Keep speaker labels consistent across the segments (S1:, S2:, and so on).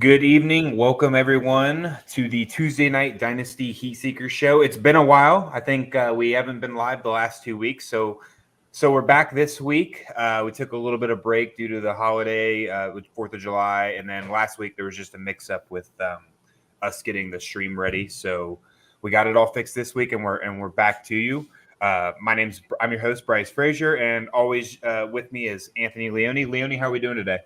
S1: Good evening. Welcome, everyone, to the Tuesday night Dynasty Heatseekers show. It's been a while. I think we haven't been live the last 2 weeks. So we're back this week. We took a little bit of break due to the holiday, with 4th of July. And then last week, there was just a mix-up with us getting the stream ready. So we got it all fixed this week, and we're back to you. I'm your host, Bryce Frazier, and always with me is Anthony Leone. Leone, how are we doing today?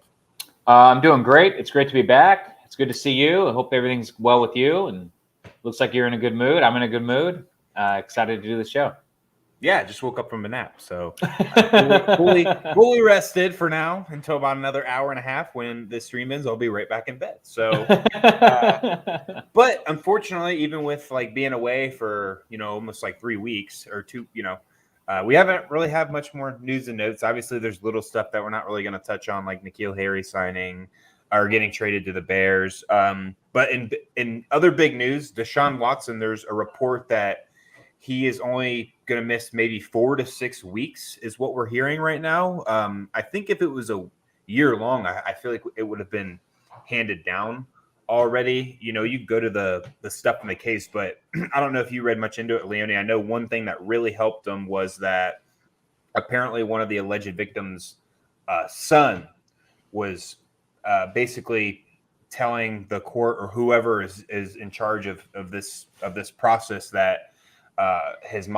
S2: I'm doing great. It's great to be back. It's good to see you. I hope everything's well with you, and looks like you're in a good mood. I'm in a good mood. Excited to do the show.
S1: Yeah, just woke up from a nap, so fully rested for now until about another hour and a half. When this stream ends, I'll be right back in bed. So, but unfortunately, even with like being away for almost like 3 weeks or two, we haven't really had much more news and notes. Obviously, there's little stuff that we're not really going to touch on, like N'Keal Harry signing or getting traded to the Bears. But in other big news, Desean Watson, there's a report that he is only going to miss maybe 4 to 6 weeks is what we're hearing right now. I think if it was a year long, I feel like it would have been handed down already. You go to the stuff in the case, but I don't know if you read much into it, Leone. I know one thing that really helped him was that apparently one of the alleged victims' son was basically telling the court or whoever is in charge of this process that his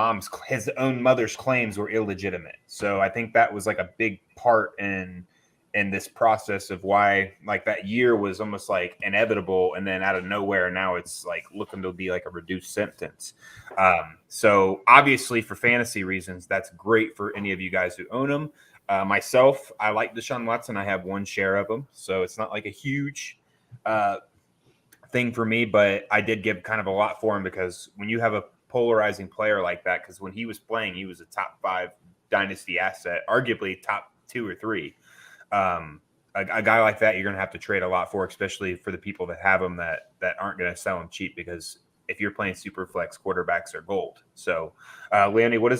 S1: own mother's claims were illegitimate. So I think that was like a big part in this process of why like that year was almost like inevitable, and then out of nowhere now it's like looking to be like a reduced sentence. So obviously for fantasy reasons, that's great for any of you guys who own them. Myself, I like Desean Watson. I have one share of him, so it's not like a huge thing for me, but I did give kind of a lot for him because when you have a polarizing player like that, because when he was playing, he was a top 5 dynasty asset, arguably top 2 or 3. A guy like that, you're going to have to trade a lot for, especially for the people that have him that aren't going to sell him cheap, because if you're playing super flex, quarterbacks are gold. So, Leone, what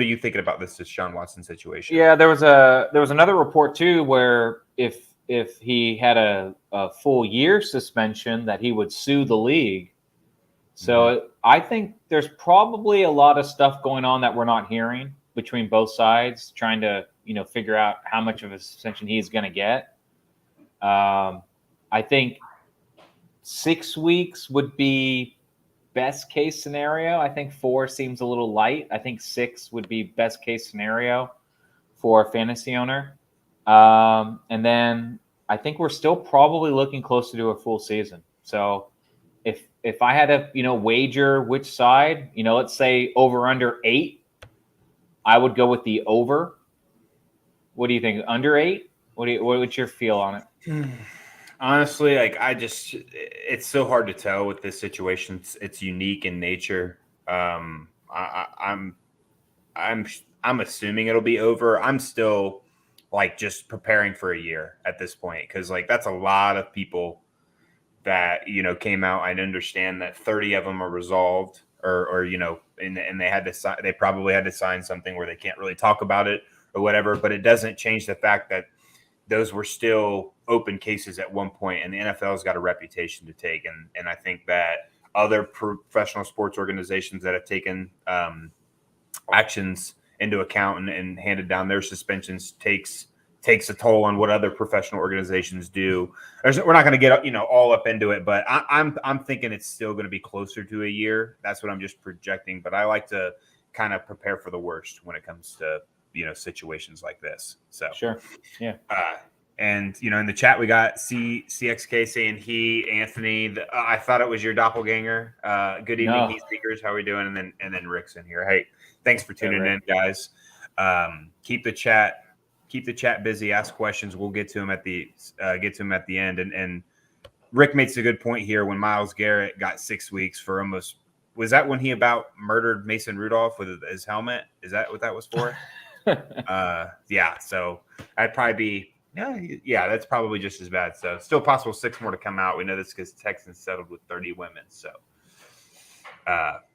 S1: are you thinking about this Desean Watson situation?
S2: Yeah, there was another report too where if he had a full year suspension, that he would sue the league. So I think there's probably a lot of stuff going on that we're not hearing between both sides, trying to figure out how much of a suspension he's going to get. I think 6 weeks would be best case scenario. I think 4 seems a little light. I think 6 would be best case scenario for a fantasy owner. And then I think we're still probably looking closer to a full season. So if I had to, wager which side, let's say over under 8, I would go with the over. What do you think? Under 8? What's your feel on it?
S1: Honestly, like it's so hard to tell with this situation. It's unique in nature. I'm assuming it'll be over. I'm still like just preparing for a year at this point, because like that's a lot of people that came out. I understand that 30 of them are resolved, or and they probably had to sign something where they can't really talk about it or whatever. But it doesn't change the fact that those were still open cases at one point, and the NFL's got a reputation to take. And I think that other professional sports organizations that have taken actions into account and handed down their suspensions takes a toll on what other professional organizations do. We're not going to get all up into it, but I'm thinking it's still going to be closer to a year. That's what I'm just projecting. But I like to kind of prepare for the worst when it comes to situations like this. So
S2: sure, yeah.
S1: And in the chat we got CXK saying Anthony. I thought it was your doppelganger. Good evening, Heatseekers. How are we doing? And then Rick's in here. Hey, thanks for tuning in, guys. Keep the chat busy. Ask questions. We'll get to them at the end. And Rick makes a good point here. When Myles Garrett got 6 weeks for almost, was that when he about murdered Mason Rudolph with his helmet? Is that what that was for? Yeah. So I'd probably be. Yeah, that's probably just as bad. So still possible 6 more to come out. We know this because Texans settled with 30 women. So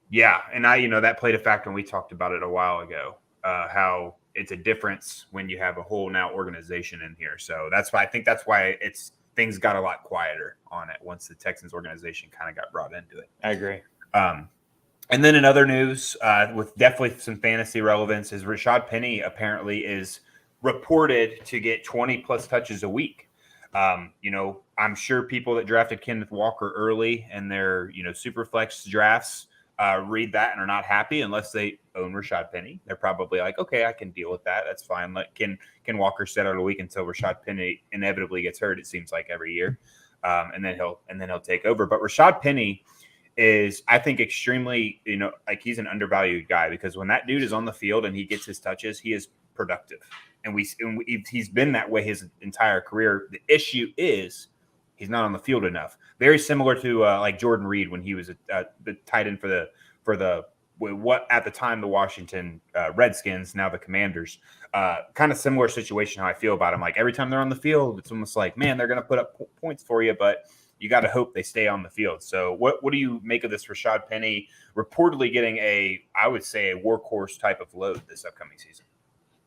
S1: yeah, and that played a factor, and we talked about it a while ago. How it's a difference when you have a whole now organization in here. So I think that's why things got a lot quieter on it once the Texans organization kind of got brought into it.
S2: I agree.
S1: And then in other news, with definitely some fantasy relevance, is Rashad Penny apparently is reported to get 20 plus touches a week. I'm sure people that drafted Kenneth Walker early in their, super flex drafts read that and are not happy unless they own Rashad Penny. They're probably like, okay, I can deal with that. That's fine. Let Ken Walker sit out a week until Rashad Penny inevitably gets hurt. It seems like every year, and then he'll take over. But Rashad Penny is, I think, extremely, like he's an undervalued guy because when that dude is on the field and he gets his touches, he is productive. And he's been that way his entire career. The issue is he's not on the field enough. Very similar to like Jordan Reed when he was the tight end for the what at the time the Washington Redskins, now the Commanders. Kind of similar situation how I feel about him. Like every time they're on the field, it's almost like, man, they're going to put up points for you, but you got to hope they stay on the field. So what do you make of this Rashad Penny reportedly getting I would say a workhorse type of load this upcoming season?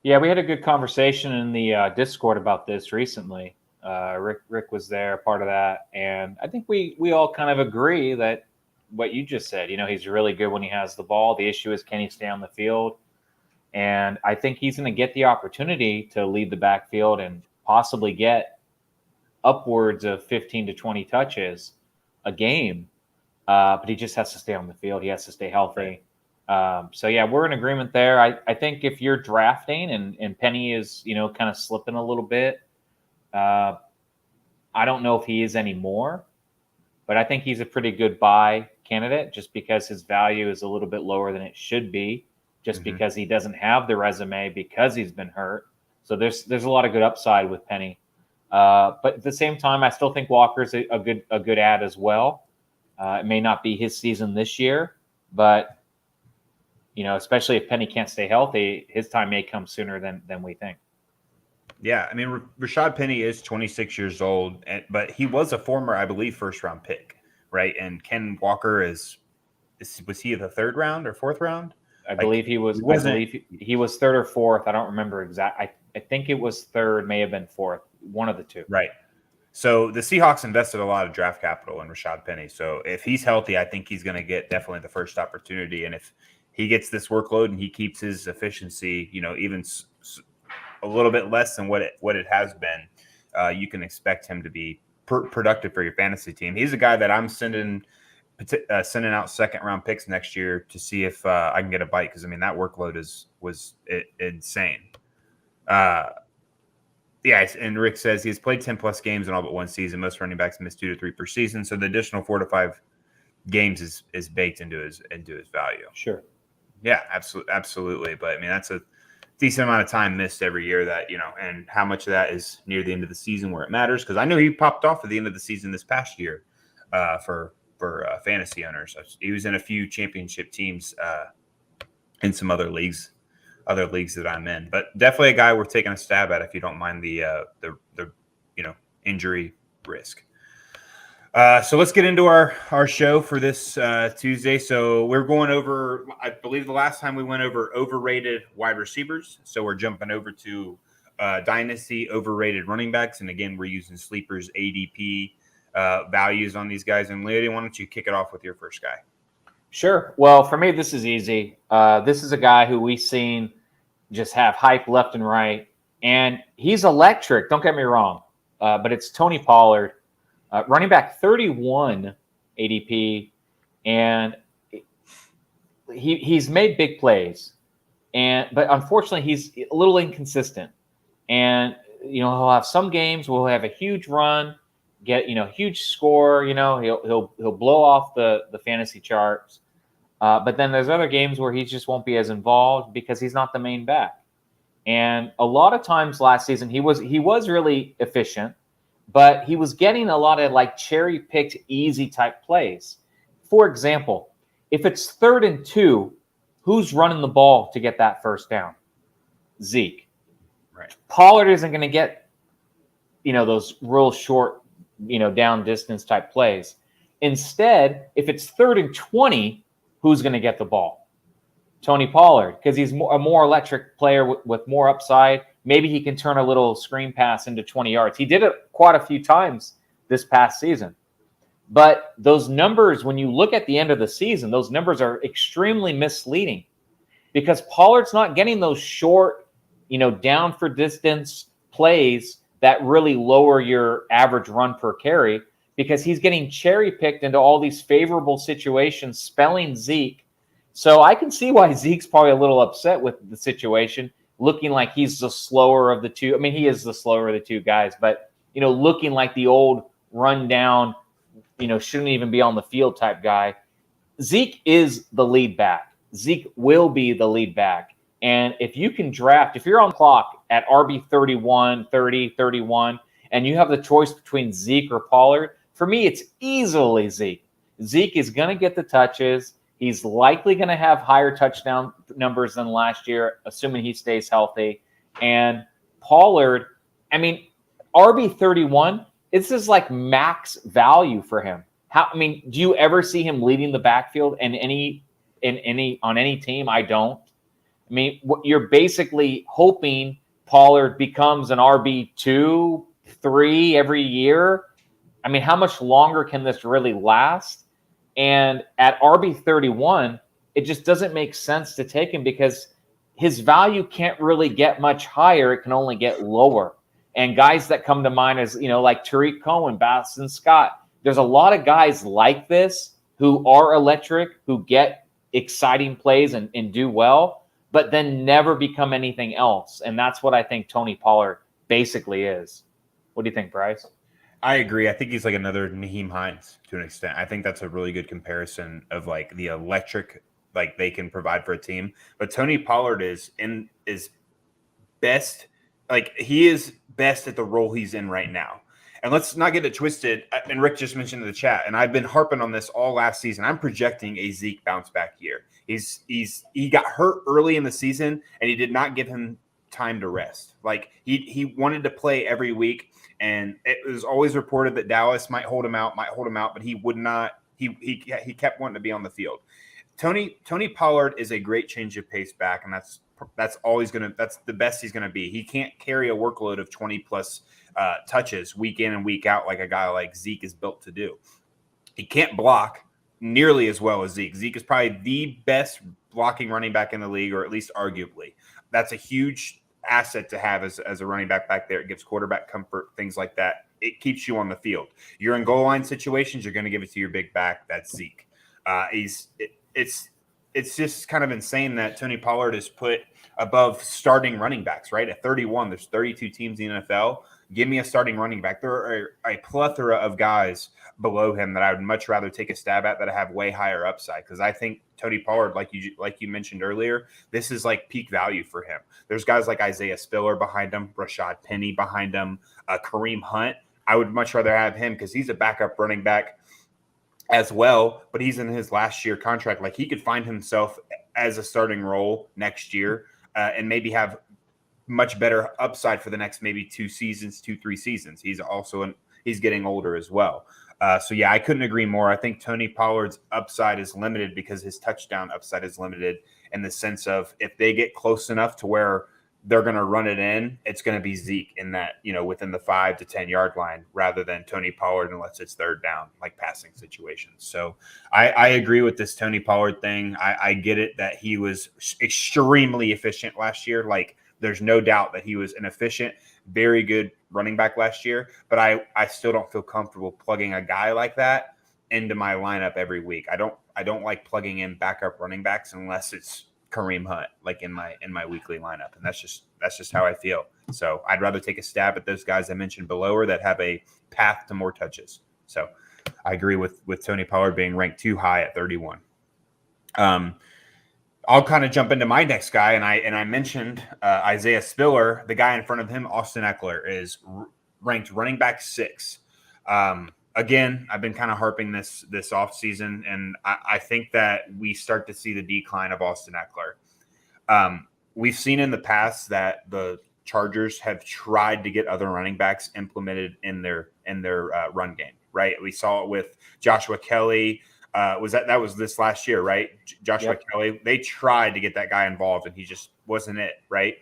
S2: Yeah, we had a good conversation in the Discord about this recently. Rick was there, part of that, and I think we all kind of agree that what you just said. He's really good when he has the ball. The issue is, can he stay on the field? And I think he's going to get the opportunity to lead the backfield and possibly get upwards of 15 to 20 touches a game, but he just has to stay on the field. He has to stay healthy. So yeah, we're in agreement there. I think if you're drafting and Penny is, kind of slipping a little bit, I don't know if he is anymore, but I think he's a pretty good buy candidate just because his value is a little bit lower than it should be, just because he doesn't have the resume because he's been hurt. So there's a lot of good upside with Penny. But at the same time, I still think Walker's a good ad as well. It may not be his season this year, but especially if Penny can't stay healthy, his time may come sooner than we think.
S1: Yeah, I mean, Rashad Penny is 26 years old, but he was a former, I believe, first-round pick, right? And Ken Walker was he the third round or fourth round?
S2: I believe he was. I believe he was third or fourth. I don't remember exactly. I think it was third, may have been fourth, one of the two.
S1: Right. So the Seahawks invested a lot of draft capital in Rashad Penny. So if he's healthy, I think he's going to get definitely the first opportunity. And if he gets this workload and he keeps his efficiency, even a little bit less than what it has been, you can expect him to be productive for your fantasy team. He's a guy that I'm sending out second-round picks next year to see if I can get a bite because, I mean, that workload was insane. Yeah, and Rick says he has played 10-plus games in all but one season. Most running backs miss 2 to 3 per season, so the additional 4 to 5 games is baked into his value.
S2: Sure.
S1: Yeah, absolutely. But, I mean, that's a decent amount of time missed every year that, and how much of that is near the end of the season where it matters. Because I know he popped off at the end of the season this past year for fantasy owners. He was in a few championship teams in some other leagues that I'm in. But definitely a guy worth taking a stab at if you don't mind the injury risk. So let's get into our show for this Tuesday. So we're going over, I believe the last time we went over overrated wide receivers. So we're jumping over to Dynasty overrated running backs. And again, we're using Sleeper's ADP values on these guys. And Lady, why don't you kick it off with your first guy?
S2: Sure. Well, for me, this is easy. This is a guy who we've seen just have hype left and right. And he's electric. Don't get me wrong. But it's Tony Pollard. Running back 31 ADP, and he's made big plays, but unfortunately he's a little inconsistent. And he'll have some games where he'll have a huge run, get huge score. He'll blow off the fantasy charts, but then there's other games where he just won't be as involved because he's not the main back. And a lot of times last season he was really efficient. But he was getting a lot of cherry-picked, easy type plays. For example, if it's 3rd and 2, who's running the ball to get that first down? Zeke.
S1: Right.
S2: Pollard isn't going to get, those real short, down distance type plays. Instead, if it's 3rd and 20, who's going to get the ball? Tony Pollard, because he's a more electric player with more upside. Maybe he can turn a little screen pass into 20 yards. He did it quite a few times this past season. But those numbers, when you look at the end of the season, those numbers are extremely misleading because Pollard's not getting those short, down for distance plays that really lower your average run per carry because he's getting cherry picked into all these favorable situations, spelling Zeke. So I can see why Zeke's probably a little upset with the situation, looking like he's the slower of the two. I mean, he is the slower of the two guys, but, looking like the old rundown, shouldn't even be on the field type guy. Zeke is the lead back. Zeke will be the lead back. And if you can draft, if you're on the clock at RB 31, 30, 31, and you have the choice between Zeke or Pollard, for me, it's easily Zeke. Zeke is going to get the touches. He's likely going to have higher touchdown numbers than last year, assuming he stays healthy. And Pollard, RB 31, this is like max value for him. Do you ever see him leading the backfield on any team? I don't. You're basically hoping Pollard becomes an RB2, 3 every year. How much longer can this really last? And at RB 31, it just doesn't make sense to take him because his value can't really get much higher. It can only get lower. And guys that come to mind is, like Tariq Cohen, Boston Scott. There's a lot of guys like this who are electric, who get exciting plays and do well, but then never become anything else. And that's what I think Tony Pollard basically is. What do you think, Bryce?
S1: I agree. I think he's like another Naheem Hines to an extent. I think that's a really good comparison of like the electric, like they can provide for a team. But Tony Pollard is best, like he is best at the role he's in right now. And let's not get it twisted. And Rick just mentioned in the chat, and I've been harping on this all last season. I'm projecting a Zeke bounce back year. He got hurt early in the season, and he did not give him time to rest. Like he wanted to play every week, and it was always reported that Dallas might hold him out, but he would not. He kept wanting to be on the field. Tony Pollard is a great change of pace back, and that's the best he's gonna be. He can't carry a workload of 20 plus touches week in and week out like a guy like Zeke is built to do. He can't block nearly as well as Zeke. Zeke is probably the best blocking running back in the league, or at least arguably. That's a huge asset to have as a running back there. It gives quarterback comfort, things like that. It keeps you on the field. You're in goal line situations, you're going to give it to your big back. That's Zeke. It's just kind of insane that Tony Pollard is put above starting running backs, right? At 31, there's 32 teams in the NFL. Give me a starting running back. There are a plethora of guys below him that I would much rather take a stab at that have way higher upside, because I think Tony Pollard, like you mentioned earlier, this is like peak value for him. There's guys like Isaiah Spiller behind him, Rashad Penny behind him, Kareem Hunt. I would much rather have him because he's a backup running back as well, but he's in his last year contract. Like he could find himself as a starting role next year and maybe have much better upside for the next maybe 3 seasons. He's getting older as well. So yeah, I couldn't agree more. I think Tony Pollard's upside is limited because his touchdown upside is limited in the sense of if they get close enough to where they're going to run it in, it's going to be Zeke in that, within the 5 to 10 yard line rather than Tony Pollard unless it's third down, like passing situations. So I agree with this Tony Pollard thing. I get it that he was extremely efficient last year. Like there's no doubt that he was an efficient, very good running back last year, but I still don't feel comfortable plugging a guy like that into my lineup every week. I don't like plugging in backup running backs unless it's Kareem Hunt, like in my weekly lineup. And that's just how I feel. So I'd rather take a stab at those guys I mentioned below her that have a path to more touches. So I agree with Tony Pollard being ranked too high at 31. I'll kind of jump into my next guy, and I mentioned Isaiah Spiller. The guy in front of him, Austin Eckler, is ranked running back 6. Again, I've been kind of harping this offseason, and I think that we start to see the decline of Austin Eckler. We've seen in the past that the Chargers have tried to get other running backs implemented in their run game, right? We saw it with Joshua Kelly. That was this last year, right? Joshua Kelly, they tried to get that guy involved, and he just wasn't it, right?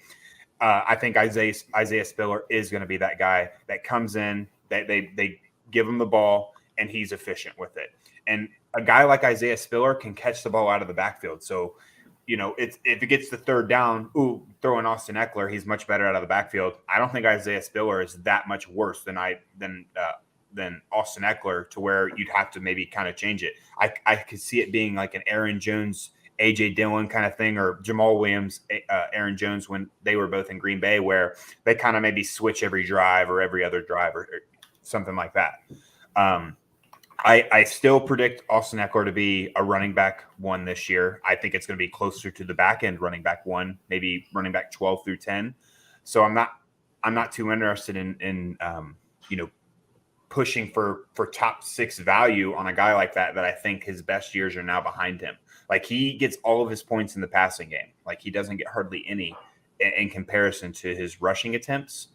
S1: I think Isaiah Spiller is going to be that guy that comes in, that they give him the ball, and he's efficient with it. And a guy like Isaiah Spiller can catch the ball out of the backfield. So, if it gets the third down, throwing Austin Eckler, he's much better out of the backfield. I don't think Isaiah Spiller is that much worse than Austin Eckler to where you'd have to maybe kind of change it. I could see it being like an Aaron Jones, AJ Dillon kind of thing, or Jamal Williams, Aaron Jones when they were both in Green Bay, where they kind of maybe switch every drive or every other drive or something like that. I still predict Austin Eckler to be a running back 1 this year. I think it's going to be closer to the back end running back 1, maybe running back 12 through 10. So I'm not too interested in pushing for top 6 value on a guy like that I think his best years are now behind him. Like, he gets all of his points in the passing game. Like, he doesn't get hardly any in comparison to his rushing attempts.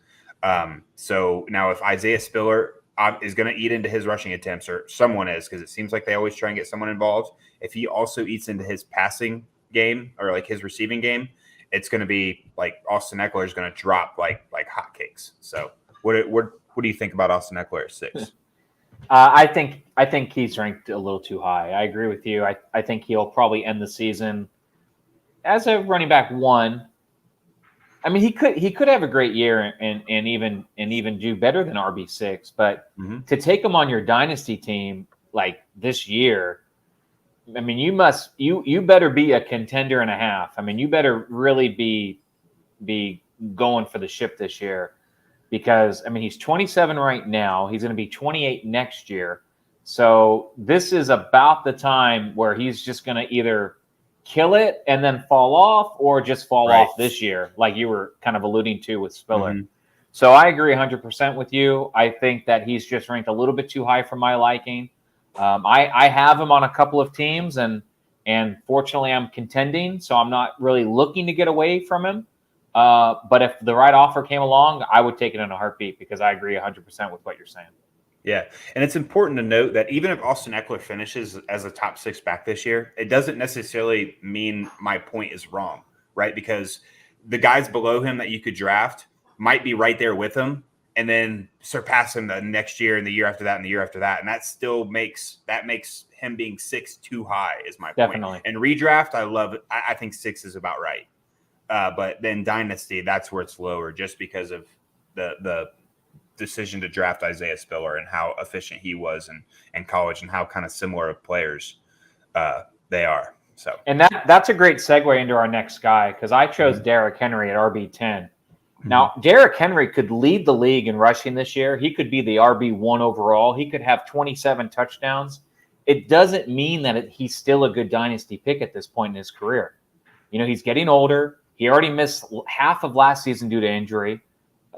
S1: So now if Isaiah Spiller is going to eat into his rushing attempts, or someone is, because it seems like they always try and get someone involved. If he also eats into his passing game or like his receiving game, it's going to be like Austin Eckler is going to drop like hotcakes. So what do you think about Austin Eckler at 6?
S2: I think he's ranked a little too high. I agree with you. I think he'll probably end the season as a running back 1. I mean, he could have a great year and even do better than RB6, but to take him on your dynasty team like this year, I mean, you better be a contender and a half. I mean, you better really be going for the ship this year, because I mean, he's 27 right now. He's going to be 28 next year. So this is about the time where he's just going to either kill it and then fall off, or just fall off this year, like you were kind of alluding to with Spiller. So I agree 100% with you. I think that he's just ranked a little bit too high for my liking. I have him on a couple of teams, and fortunately I'm contending, so I'm not really looking to get away from him. But if the right offer came along, I would take it in a heartbeat, because I agree 100% with what you're saying.
S1: Yeah, and it's important to note that even if Austin Eckler finishes as a top 6 back this year, it doesn't necessarily mean my point is wrong, right? Because the guys below him that you could draft might be right there with him and then surpass him the next year and the year after that and the year after that. And that still makes him being 6 too high, is my point.
S2: Definitely.
S1: And redraft, I love it. I think 6 is about right. But then dynasty, that's where it's lower, just because of the decision to draft Isaiah Spiller and how efficient he was in college, and how kind of similar of players they are. So, and
S2: that's a great segue into our next guy, because I chose Derrick Henry at RB10. Now, Derrick Henry could lead the league in rushing this year. He could be the RB1 overall. He could have 27 touchdowns. It doesn't mean that he's still a good dynasty pick at this point in his career. He's getting older. He already missed half of last season due to injury.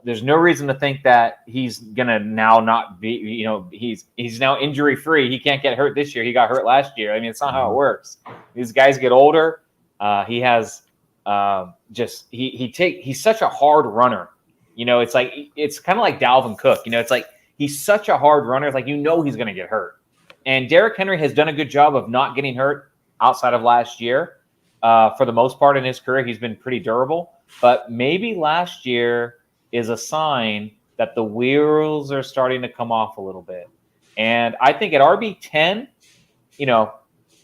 S2: There's no reason to think that he's gonna now not be, he's now injury free. He can't get hurt this year. He got hurt last year. I mean, it's not how it works. These guys get older. He has he's such a hard runner. It's kind of like Dalvin Cook. It's like he's such a hard runner. It's like he's gonna get hurt. And Derrick Henry has done a good job of not getting hurt outside of last year. For the most part in his career, he's been pretty durable. But maybe last year is a sign that the wheels are starting to come off a little bit. And I think at RB10,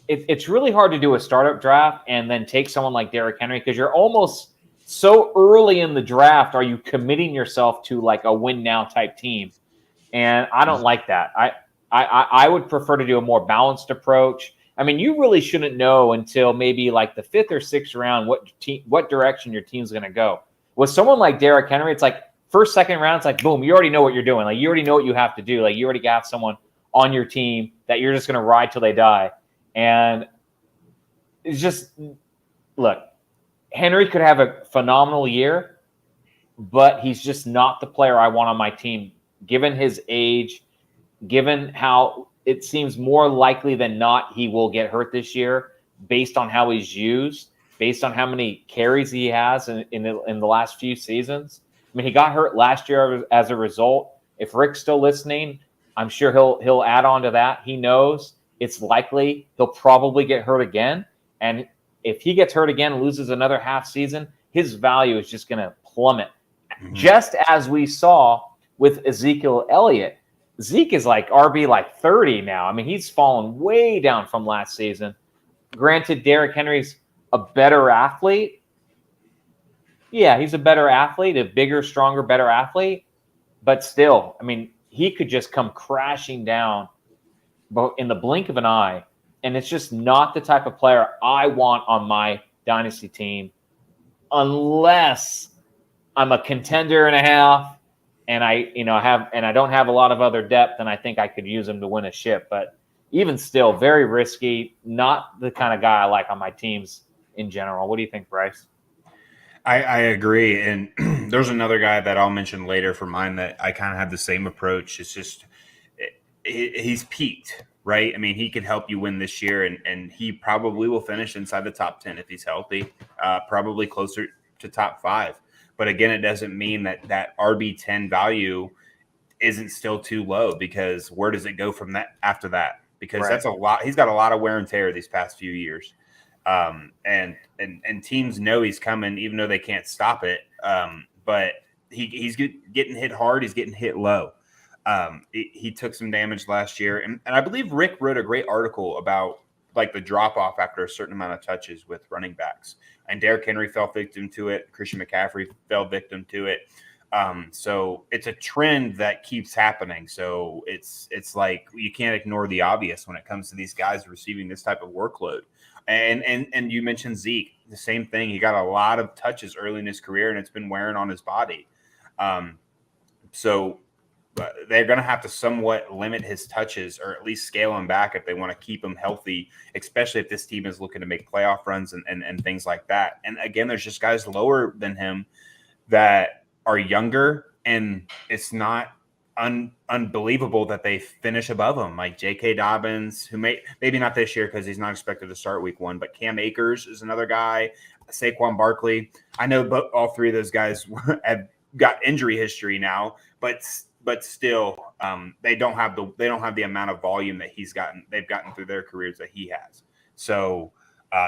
S2: it's really hard to do a startup draft and then take someone like Derrick Henry, because you're almost so early in the draft. Are you committing yourself to like a win now type team? And I don't like that. I would prefer to do a more balanced approach. I mean, you really shouldn't know until maybe like the 5th or 6th round what direction your team's going to go. With someone like Derrick Henry, it's like first, second round, it's like, boom, you already know what you're doing. Like, you already know what you have to do. Like, you already got someone on your team that you're just going to ride till they die. And it's just, look, Henry could have a phenomenal year, but he's just not the player I want on my team, given his age, given how it seems more likely than not he will get hurt this year based on how he's used, based on how many carries he has in the last few seasons. I mean, he got hurt last year as a result. If Rick's still listening, I'm sure he'll add on to that. He knows it's likely he'll probably get hurt again. And if he gets hurt again and loses another half season, his value is just going to plummet. Just as we saw with Ezekiel Elliott. Zeke is like RB like 30 now. I mean, he's fallen way down from last season. Granted, Derrick Henry's a better athlete. Yeah, he's a better athlete, a bigger, stronger, better athlete. But still, I mean, he could just come crashing down in the blink of an eye. And it's just not the type of player I want on my dynasty team unless I'm a contender and a half and I don't have a lot of other depth, and I think I could use him to win a ship. But even still, very risky, not the kind of guy I like on my teams in general. What do you think, Bryce?
S1: I agree. And there's another guy that I'll mention later for mine that I kind of have the same approach. It's just he's peaked, right? I mean, he could help you win this year, and he probably will finish inside the top 10 if he's healthy, probably closer to top 5. But again, it doesn't mean that RB10 value isn't still too low, because where does it go from that after that? Because that's a lot. He's got a lot of wear and tear these past few years. And teams know he's coming, even though they can't stop it. But he's getting hit hard. He's getting hit low. He took some damage last year. And I believe Rick wrote a great article about like the drop off after a certain amount of touches with running backs, and Derrick Henry fell victim to it. Christian McCaffrey fell victim to it. So it's a trend that keeps happening. So it's like you can't ignore the obvious when it comes to these guys receiving this type of workload. And you mentioned Zeke, the same thing. He got a lot of touches early in his career, and it's been wearing on his body. So they're going to have to somewhat limit his touches, or at least scale him back if they want to keep him healthy, especially if this team is looking to make playoff runs and things like that. And again, there's just guys lower than him that are younger, and it's not unbelievable that they finish above him, like J.K. Dobbins, who maybe not this year because he's not expected to start week 1, but Cam Akers is another guy, Saquon Barkley. I know all three of those guys have got injury history now, but still, they don't have the amount of volume that they've gotten through their careers that he has. So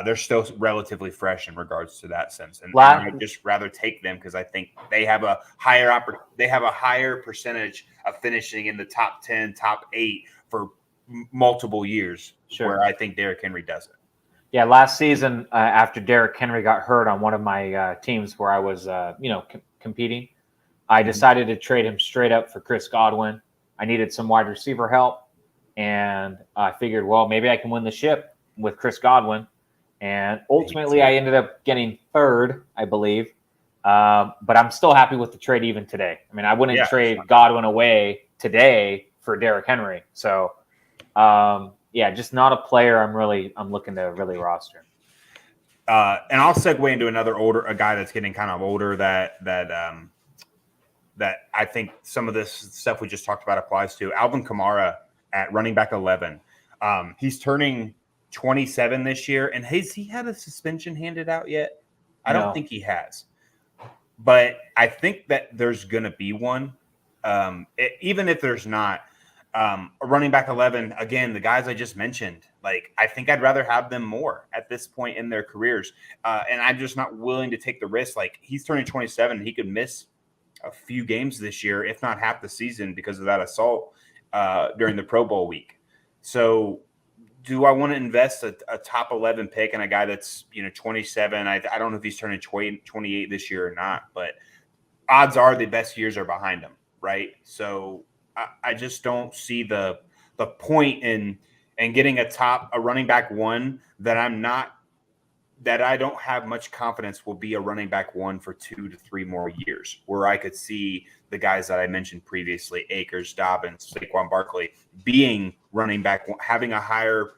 S1: they're still relatively fresh in regards to that sense, and I'd just rather take them because I think they have a higher percentage of finishing in the top 10, top 8 for multiple years. Sure. Where I think Derrick Henry doesn't.
S2: Yeah, last season after Derrick Henry got hurt on one of my teams where I was competing, I decided to trade him straight up for Chris Godwin. I needed some wide receiver help, and I figured, well, maybe I can win the ship with Chris Godwin. And ultimately, I ended up getting 3rd, I believe. But I'm still happy with the trade even today. I mean, I wouldn't trade Godwin away today for Derrick Henry. So, just not a player I'm looking to really roster.
S1: And I'll segue into a guy that's getting kind of older that I think some of this stuff we just talked about applies to. Alvin Kamara at running back 11. He's turning 27 this year, and has he had a suspension handed out yet? I don't think he has, but I think that there's going to be one. Even if there's not, a running back 11, again, the guys I just mentioned, like, I think I'd rather have them more at this point in their careers. And I'm just not willing to take the risk. Like, he's turning 27. He could miss a few games this year, if not half the season, because of that assault during the Pro Bowl week. So do I want to invest a top 11 pick in a guy that's 27? I don't know if he's turning 28 this year or not, but odds are the best years are behind him, right? So I just don't see the point in getting a running back 1 that I don't have much confidence will be a running back 1 for 2 to 3 more years, where I could see the guys that I mentioned previously, Akers, Dobbins, Saquon Barkley, being running back, having a higher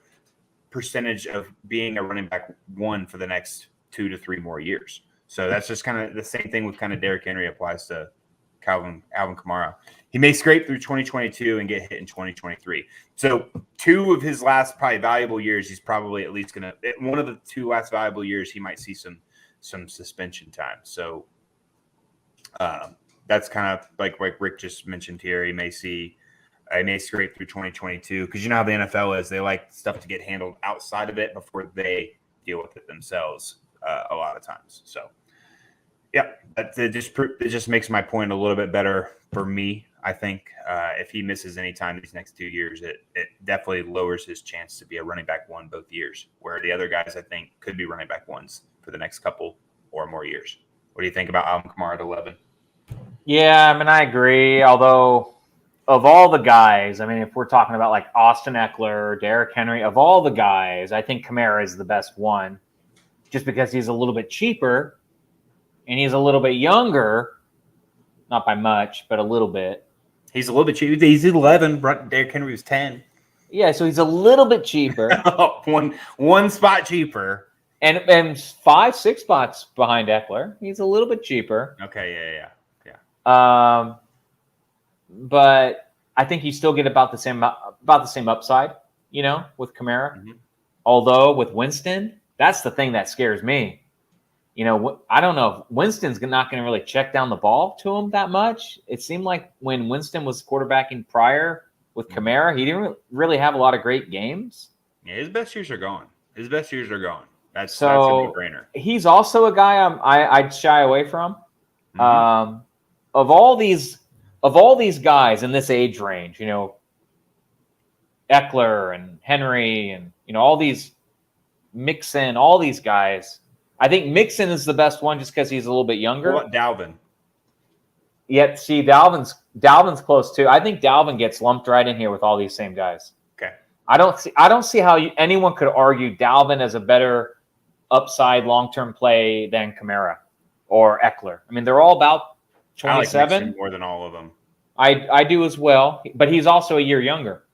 S1: percentage of being a running back 1 for the next 2 to 3 more years. So that's just kind of the same thing with kind of Derrick Henry applies to Alvin Kamara. He may scrape through 2022 and get hit in 2023. So 2 of his last probably valuable years, he's probably at least going to – one of the 2 last valuable years, he might see some suspension time. So that's kind of like Rick just mentioned here. I may scrape through 2022 because you know how the NFL is. They like stuff to get handled outside of it before they deal with it themselves a lot of times. So, yeah, it just makes my point a little bit better for me I think if he misses any time these next 2 years, it definitely lowers his chance to be a running back one both years, where the other guys I think could be running back ones for the next couple or more years. What do you think about Alvin Kamara at 11?
S2: Yeah, I mean, I agree. Although, of all the guys, I mean, if we're talking about like Austin Eckler, Derrick Henry, of all the guys, I think Kamara is the best one, just because he's a little bit cheaper and he's a little bit younger, not by much, but a little bit.
S1: He's a little bit cheaper. He's 11. Derrick Henry was 10.
S2: Yeah, so he's a little bit cheaper.
S1: one spot cheaper.
S2: And 5-6 spots behind Eckler. He's a little bit cheaper.
S1: Okay, yeah.
S2: But I think you still get about the same upside, with Kamara.
S1: Mm-hmm.
S2: Although with Winston, that's the thing that scares me. I don't know if Winston's not going to really check down the ball to him that much. It seemed like when Winston was quarterbacking prior with Kamara, he didn't really have a lot of great games.
S1: Yeah, his best years are gone. That's a no-brainer.
S2: He's also a guy I'd shy away from. Mm-hmm. Of all these guys in this age range, Eckler and Henry and all these Mixon, all these guys, I think Mixon is the best one just because he's a little bit younger.
S1: What Dalvin?
S2: Yet, see, Dalvin's close too. I think Dalvin gets lumped right in here with all these same guys.
S1: Okay.
S2: I don't see how anyone could argue Dalvin as a better upside long-term play than Kamara or Eckler. I mean, they're all about 27.
S1: I like Mixon more than all of them.
S2: I do as well, but he's also a year younger.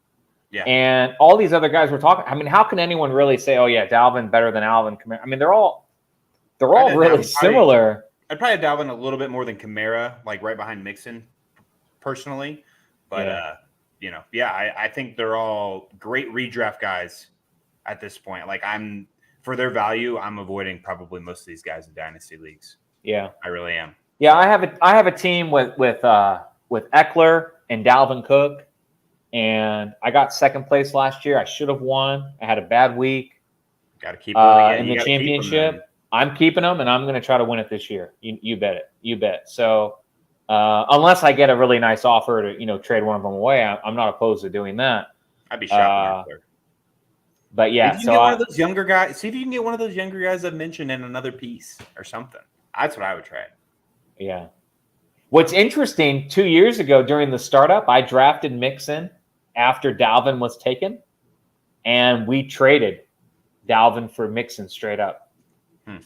S1: Yeah.
S2: And all these other guys we're talking, I mean, how can anyone really say, oh yeah, Dalvin better than Alvin Kamara? I mean, they're all really similar.
S1: I'd probably have Dalvin a little bit more than Kamara, like right behind Mixon, personally. But I think they're all great redraft guys at this point. Like for their value, I'm avoiding probably most of these guys in dynasty leagues.
S2: Yeah,
S1: I really am.
S2: Yeah, I have a team with Eckler and Dalvin Cook, and I got second place last year. I should have won. I had a bad week.
S1: Got to keep them
S2: in the championship. I'm keeping them, and I'm going to try to win it this year. You bet it. You bet. So unless I get a really nice offer to trade one of them away, I'm not opposed to doing that.
S1: I'd be shocked.
S2: But yeah,
S1: so one of those younger guys. See if you can get one of those younger guys I've mentioned in another piece or something. That's what I would try.
S2: Yeah. What's interesting, 2 years ago during the startup, I drafted Mixon after Dalvin was taken, and we traded Dalvin for Mixon straight up.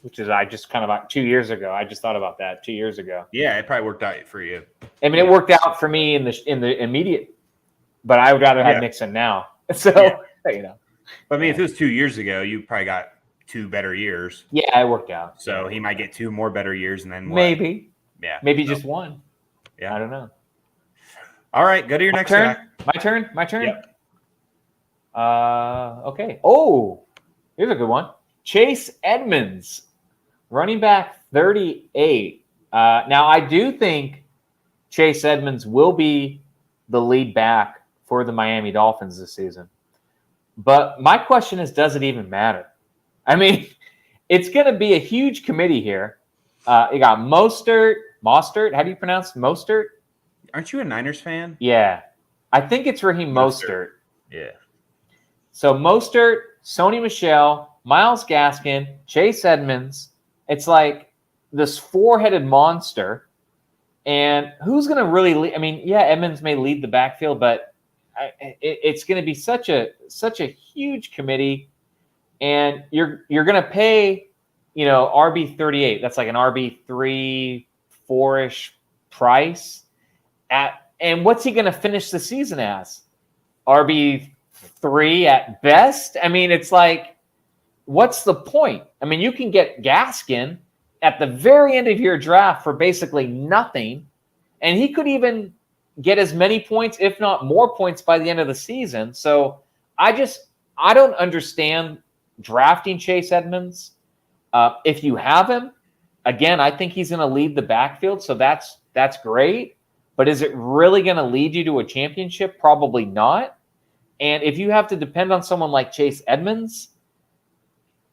S2: Which is I just kind of about 2 years ago. I just thought about that 2 years ago.
S1: Yeah, it probably worked out for you.
S2: I mean, it worked out for me in the immediate, but I would rather have Mixon now. So
S1: But I mean, if it was 2 years ago, you probably got 2 better years.
S2: Yeah, it worked out.
S1: So he might get 2 more better years, and then what?
S2: Maybe just one.
S1: Yeah,
S2: I don't know.
S1: All right, go to your next
S2: turn.
S1: guy.
S2: My turn.
S1: Yep.
S2: Okay. Oh, here's a good one. Chase Edmonds, running back 38. Now, I do think Chase Edmonds will be the lead back for the Miami Dolphins this season. But my question is, does it even matter? I mean, it's going to be a huge committee here. You got Mostert. How do you pronounce Mostert?
S1: Aren't you a Niners fan?
S2: Yeah. I think it's Raheem Mostert.
S1: Yeah.
S2: So Mostert, Sony Michel, Myles Gaskin, Chase Edmonds. It's like this 4-headed monster. And who's going to really lead? I mean, yeah, Edmonds may lead the backfield, but it's going to be such a huge committee. And you're going to pay, RB38. That's like an RB3, 4-ish price. And what's he going to finish the season as? RB3 at best? I mean, it's like, what's the point? I mean, you can get Gaskin at the very end of your draft for basically nothing, and he could even get as many points, if not more points, by the end of the season. So I don't understand drafting Chase Edmonds. If you have him, again, I think he's going to lead the backfield, so that's great. But is it really going to lead you to a championship? Probably not. And if you have to depend on someone like Chase Edmonds,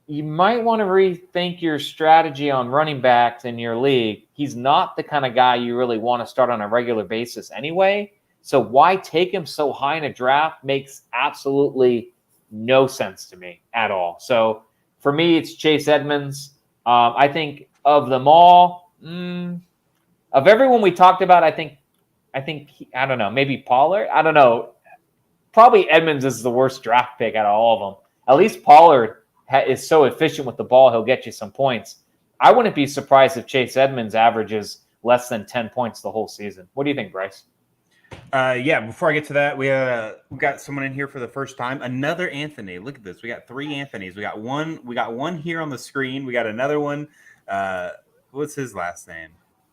S2: you might want to rethink your strategy on running backs in your league. He's not the kind of guy you really want to start on a regular basis anyway. So why take him so high in a draft makes absolutely no sense to me at all. So for me, it's Chase Edmonds. I think of them all, of everyone we talked about, I think I don't know, maybe Pollard. I don't know. Probably Edmonds is the worst draft pick out of all of them. At least Pollard is so efficient with the ball, he'll get you some points. I wouldn't be surprised if Chase Edmonds averages less than 10 points the whole season. What do you think, Bryce?
S1: Yeah, before I get to that, we got someone in here for the first time. Another Anthony. Look at this. We got 3 Anthonys. We got one here on the screen. We got another one. What's his last name?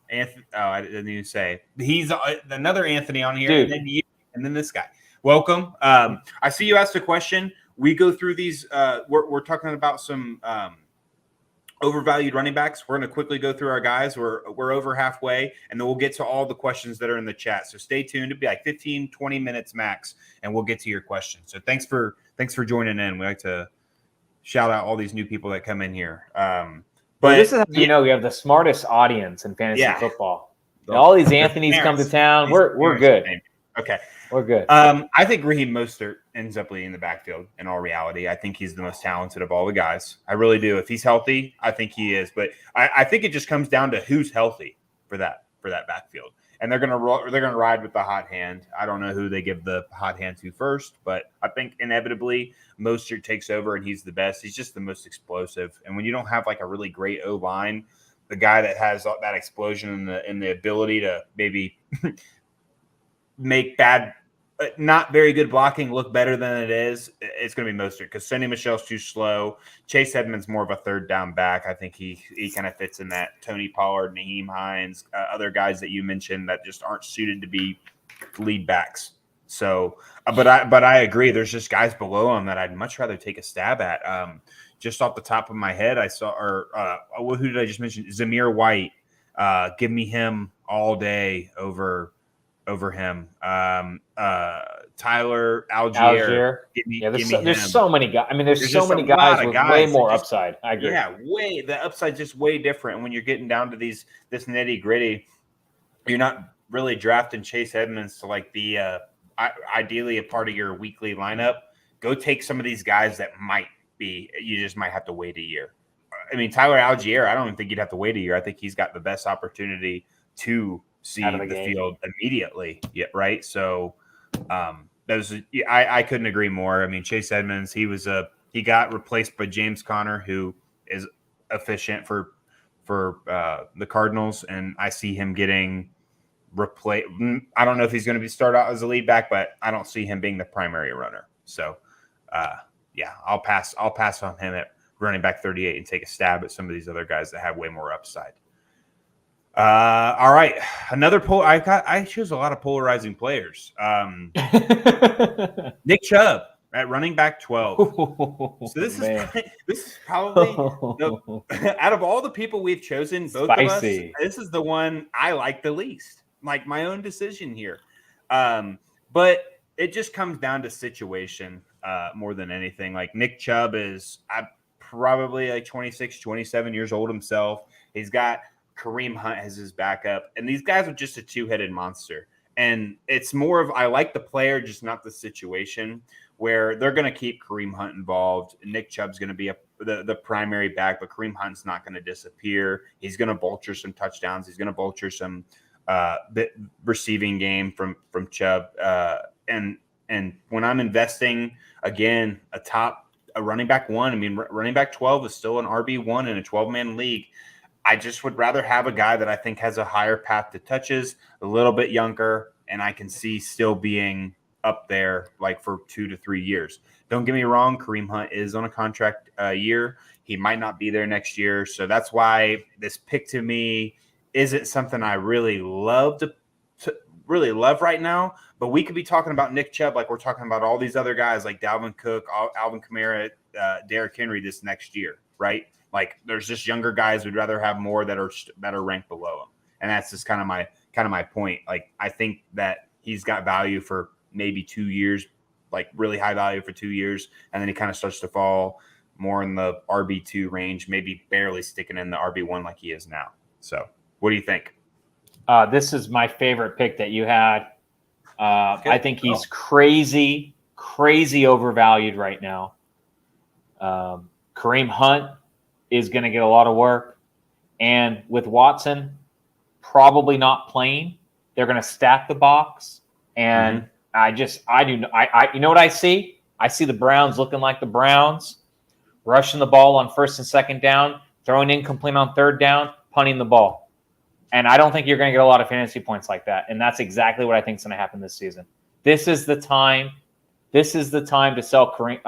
S1: Anthony. Oh, I didn't even say. He's another Anthony on here.
S2: Dude.
S1: And then you, and then this guy. Welcome. I see you asked a question. We go through these. We're talking about some overvalued running backs. We're going to quickly go through our guys. We're over halfway, and then we'll get to all the questions that are in the chat. So stay tuned. It'll be like 15, 20 minutes max, and we'll get to your questions. So thanks for joining in. We like to shout out all these new people that come in here.
S2: But this is how you know we have the smartest audience in fantasy football. All these Anthonys come to town. We're good.
S1: Okay.
S2: We're good.
S1: I think Raheem Moster ends up leading the backfield in all reality. I think he's the most talented of all the guys. I really do. If he's healthy, I think he is. But I think it just comes down to who's healthy for that backfield. And they're gonna ride with the hot hand. I don't know who they give the hot hand to first, but I think inevitably Mostert takes over and he's the best. He's just the most explosive. And when you don't have like a really great O-line, the guy that has that explosion and the ability to maybe make not very good blocking look better than it is, it's going to be Mostert because Sonny Michel's too slow. Chase Edmonds more of a third down back. I think he kind of fits in that Tony Pollard, Naheem Hines, other guys that you mentioned that just aren't suited to be lead backs. So, but I agree. There's just guys below him that I'd much rather take a stab at. Just off the top of my head, I saw, who did I just mention? Zamir White. Give me him all day over him. Tyler Algier.
S2: There's so many guys. I mean, there's so many guys with way more upside. I agree.
S1: Yeah, the upside's just way different. And when you're getting down to this nitty gritty, you're not really drafting Chase Edmonds to like be ideally a part of your weekly lineup. Go take some of these guys that might be. You just might have to wait a year. I mean, Tyler Algier, I don't even think you'd have to wait a year. I think he's got the best opportunity to see the field immediately. Yeah, right. So I couldn't agree more. I mean, Chase Edmonds, he got replaced by James Conner, who is efficient for the Cardinals, and I see him getting replaced. I don't know if he's going to start out as a lead back, but I don't see him being the primary runner. So I'll pass on him at running back 38 and take a stab at some of these other guys that have way more upside. All right. Another I chose a lot of polarizing players. Nick Chubb at running back 12. So this is probably out of all the people we've chosen, both of us, this is the one I like the least. Like my own decision here. But it just comes down to situation more than anything. Like Nick Chubb is probably like 26, 27 years old himself. He's got Kareem Hunt as his backup, and these guys are just a two-headed monster. And it's more of I like the player, just not the situation where they're going to keep Kareem Hunt involved. Nick Chubb's going to be the primary back, but Kareem Hunt's not going to disappear. He's going to vulture some touchdowns. He's going to vulture some receiving game from Chubb. And when I'm investing again a running back 1, I mean running back 12 is still an RB1 in a 12-man league. I just would rather have a guy that I think has a higher path to touches, a little bit younger, and I can see still being up there like for 2 to 3 years. Don't get me wrong, Kareem Hunt is on a contract year. He might not be there next year. So that's why this pick to me isn't something I really love right now. But we could be talking about Nick Chubb like we're talking about all these other guys like Dalvin Cook, Alvin Kamara, Derrick Henry this next year, right? Like there's just younger guys we'd rather have more that are ranked below him. And that's just kind of my point. Like I think that he's got value for maybe 2 years, like really high value for 2 years, and then he kind of starts to fall. more in the RB2 range, maybe barely sticking in the RB1 like he is now. So what do you think?
S2: This is my favorite pick that you had. I think he's crazy overvalued right now. Kareem Hunt is going to get a lot of work. And with Watson probably not playing, they're going to stack the box. And you know what I see? I see the Browns looking like the Browns, rushing the ball on first and second down, throwing incomplete on third down, punting the ball. And I don't think you're going to get a lot of fantasy points like that. And that's exactly what I think is going to happen this season. This is the time. This is the time to sell Kareem.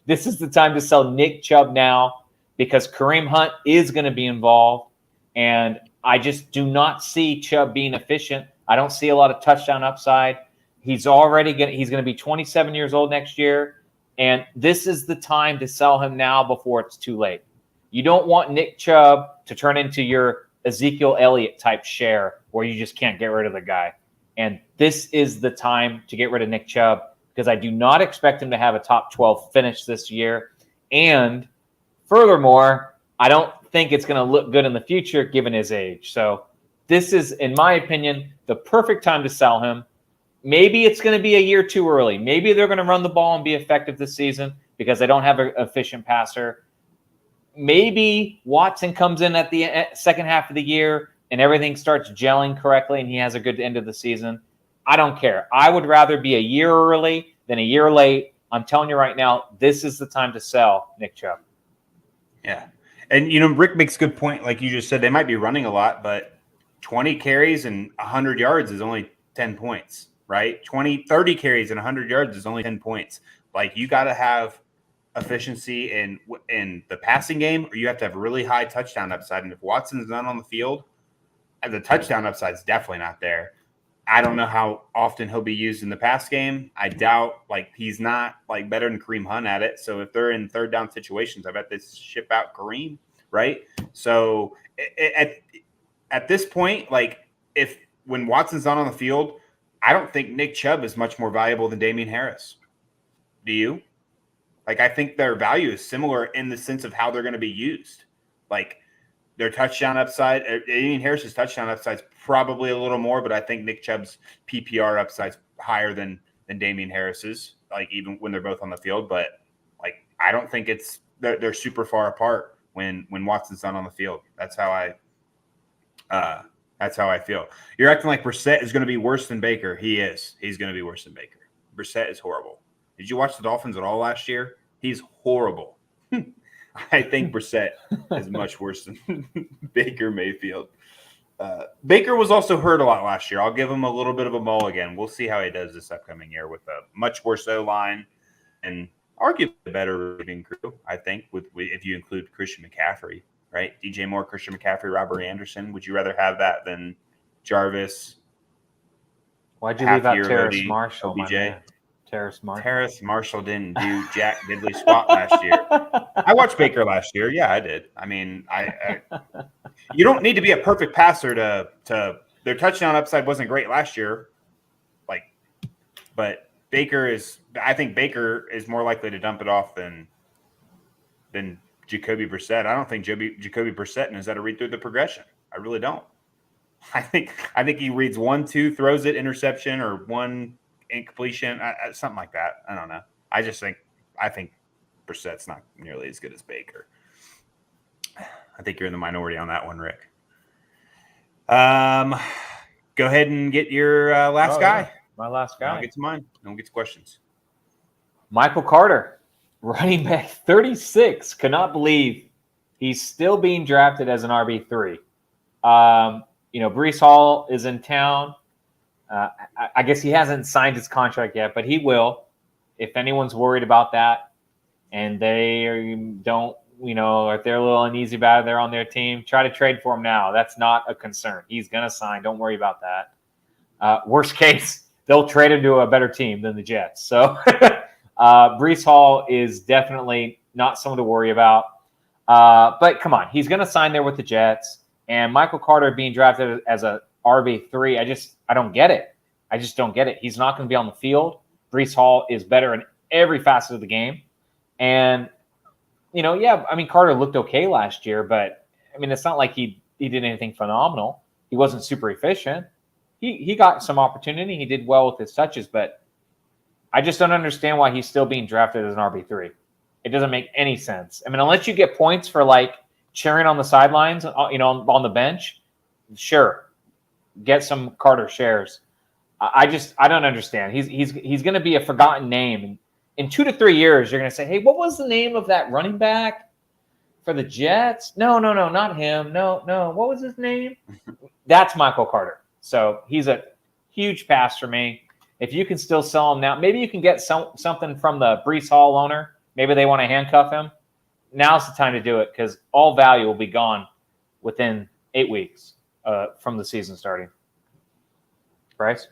S2: This is the time to sell Nick Chubb now, because Kareem Hunt is going to be involved. And I just do not see Chubb being efficient. I don't see a lot of touchdown upside. He's going to be 27 years old next year. And this is the time to sell him now before it's too late. You don't want Nick Chubb to turn into your Ezekiel Elliott type share where you just can't get rid of the guy. And this is the time to get rid of Nick Chubb, because I do not expect him to have a top 12 finish this year. And furthermore, I don't think it's going to look good in the future given his age. So this is, in my opinion, the perfect time to sell him. Maybe it's going to be a year too early. Maybe they're going to run the ball and be effective this season because they don't have an efficient passer. Maybe Watson comes in at the second half of the year and everything starts gelling correctly and he has a good end of the season. I don't care. I would rather be a year early than a year late. I'm telling you right now, this is the time to sell Nick Chubb.
S1: Yeah. And, Rick makes a good point. Like you just said, they might be running a lot, but 20 carries and 100 yards is only 10 points, right? 30 carries and 100 yards is only 10 points. Like, you got to have efficiency in the passing game, or you have to have really high touchdown upside. And if Watson's not on the field, the touchdown upside is definitely not there. I don't know how often he'll be used in the pass game. I doubt, he's not better than Kareem Hunt at it. So if they're in third down situations, I bet they ship out Kareem, right? So at this point, when Watson's not on the field, I don't think Nick Chubb is much more valuable than Damian Harris. Do you? I think their value is similar in the sense of how they're going to be used. Their touchdown upside, Damian Harris's touchdown upside is probably a little more, but I think Nick Chubb's PPR upside is higher than Damian Harris's, even when they're both on the field. But I don't think they're super far apart when Watson's not on the field. That's how I feel. You're acting like Brissett is going to be worse than Baker. He is. He's going to be worse than Baker. Brissett is horrible. Did you watch the Dolphins at all last year? He's horrible. I think Brissett is much worse than Baker Mayfield. Baker was also hurt a lot last year. I'll give him a little bit of a mulligan. We'll see how he does this upcoming year with a much worse O-line and arguably a better receiving crew, I think, if you include Christian McCaffrey, right? DJ Moore, Christian McCaffrey, Robert Anderson. Would you rather have that than Jarvis?
S2: Why'd you leave out Terrace Marshall,
S1: OBJ?
S2: Terrace Marshall.
S1: Terrace Marshall didn't do jack diddly squat last year. I watched Baker last year. Yeah, I did. I mean, you don't need to be a perfect passer to their touchdown upside wasn't great last year. But I think Baker is more likely to dump it off than Jacoby Brissett. I don't think Jacoby Brissett knows how to read through the progression. I really don't. I think he reads 1-2, throws it, interception, or one incompletion, something like that. I don't know. I think Brissett's not nearly as good as Baker. I think you're in the minority on that one, Rick. Go ahead and get your last guy.
S2: Yeah. My last guy.
S1: I'll get to mine. Don't get to questions.
S2: Michael Carter, running back 36. Cannot believe he's still being drafted as an RB3. Breece Hall is in town. I guess he hasn't signed his contract yet, but he will. If anyone's worried about that and they don't, if they're a little uneasy about it, they're on their team, try to trade for him now. That's not a concern. He's going to sign. Don't worry about that. Worst case, they'll trade him to a better team than the Jets. So Breece Hall is definitely not someone to worry about. But come on, he's going to sign there with the Jets. And Michael Carter being drafted as a RB3, I don't get it. I just don't get it. He's not going to be on the field. Breece Hall is better in every facet of the game. And yeah, I mean, Carter looked okay last year, but I mean, it's not like he did anything phenomenal. He wasn't super efficient. He got some opportunity. He did well with his touches, but I just don't understand why he's still being drafted as an RB3. It doesn't make any sense. I mean, unless you get points for like cheering on the sidelines, on the bench, sure, get some Carter shares. I don't understand. He's going to be a forgotten name. In 2 to 3 years, you're going to say, hey, what was the name of that running back for the Jets? No, not him. No. What was his name? That's Michael Carter. So he's a huge pass for me. If you can still sell him now, maybe you can get something from the Breece Hall owner. Maybe they want to handcuff him. Now's the time to do it because all value will be gone within 8 weeks from the season starting. Bryce?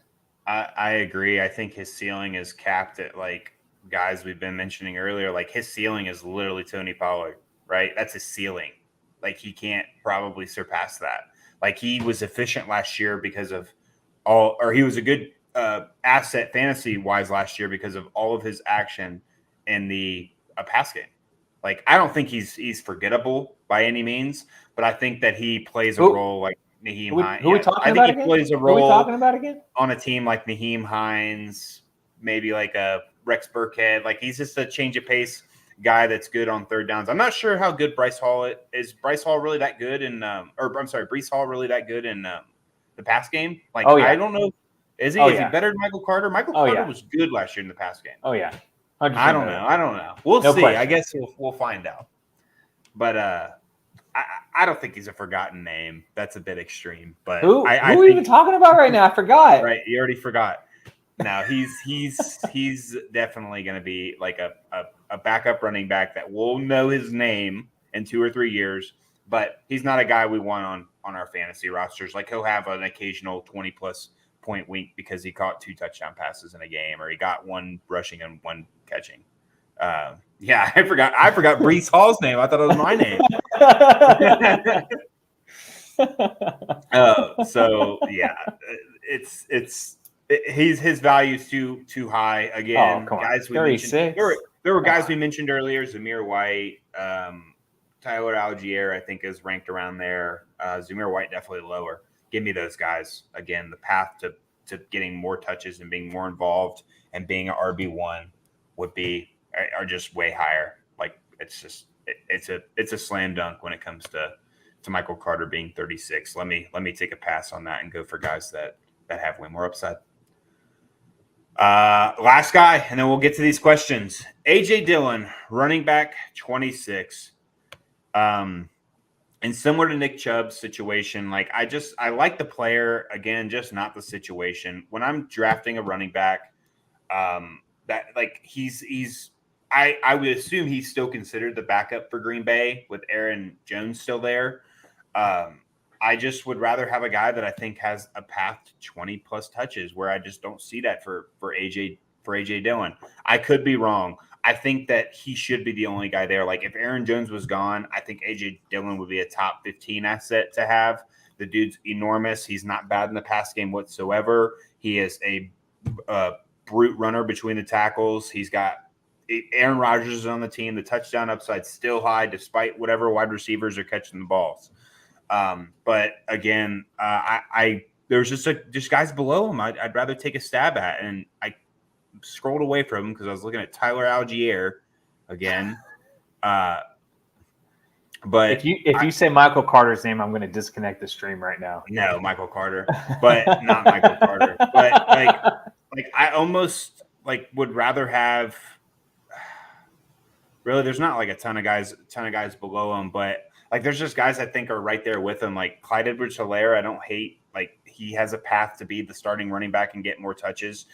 S1: I agree. I think his ceiling is capped at like guys we've been mentioning earlier. Like his ceiling is literally Tony Pollard, right? That's his ceiling. Like he can't probably surpass that. Like he was efficient last year because of he was a good asset fantasy wise last year because of all of his action in the pass game. Like I don't think he's forgettable by any means, but I think that he plays a role like Naheem Hines.
S2: Who are we talking about again?
S1: Plays a role
S2: who are we talking about again?
S1: On a team like Naheem Hines, maybe like a Rex Burkhead. Like he's just a change of pace guy that's good on third downs. I'm not sure how good Bryce Hall is. Bryce Hall really that good Breece Hall really that good in the pass game? Like I don't know. Is he? Is he better than Michael Carter? Michael Carter was good last year in the pass game.
S2: Oh yeah.
S1: I don't know. We'll see. Question. I guess we'll find out. But I don't think he's a forgotten name. That's a bit extreme. But
S2: who are we even talking about right now? I forgot.
S1: Right, you already forgot. No, he's definitely going to be like a backup running back that we'll know his name in 2 or 3 years. But he's not a guy we want on our fantasy rosters. Like he'll have an occasional 20+ point week because he caught 2 touchdown passes in a game, or he got 1 rushing and 1 catching. Yeah, I forgot Breece Hall's name. I thought it was my name. So yeah, his value's too high. Again, guys, 36. There were guys we mentioned earlier. Zamir White, Tyler Algier, I think is ranked around there. Zamir White definitely lower. Give me those guys. Again, the path to getting more touches and being more involved and being an RB1 are just way higher. Like it's a slam dunk when it comes to Michael Carter being 36. Let me take a pass on that and go for guys that have way more upside. Last guy, and then we'll get to these questions. AJ Dillon, running back, 26. And similar to Nick Chubb's situation, like I like the player, again, just not the situation. When I'm drafting a running back, that like I would assume he's still considered the backup for Green Bay with Aaron Jones still there. I just would rather have a guy that I think has a path to 20+ touches, where I just don't see that for AJ Dillon. I could be wrong. I think that he should be the only guy there. Like if Aaron Jones was gone, I think AJ Dillon would be a top 15 asset to have. The dude's enormous. He's not bad in the pass game whatsoever. He is a brute runner between the tackles. He's got Aaron Rodgers is on the team. The touchdown upside's still high despite whatever wide receivers are catching the balls. But again, there's just guys below him I'd rather take a stab at, and I scrolled away from him because I was looking at Tyler Algier again. But
S2: if you say Michael Carter's name, I'm going to disconnect the stream right now.
S1: No, Michael Carter, but not Michael Carter. But like I almost would rather have. Really, there's not like a ton of guys below him, but like there's just guys I think are right there with him. Like Clyde Edwards-Helaire, I don't hate. Like he has a path to be the starting running back and get more touches.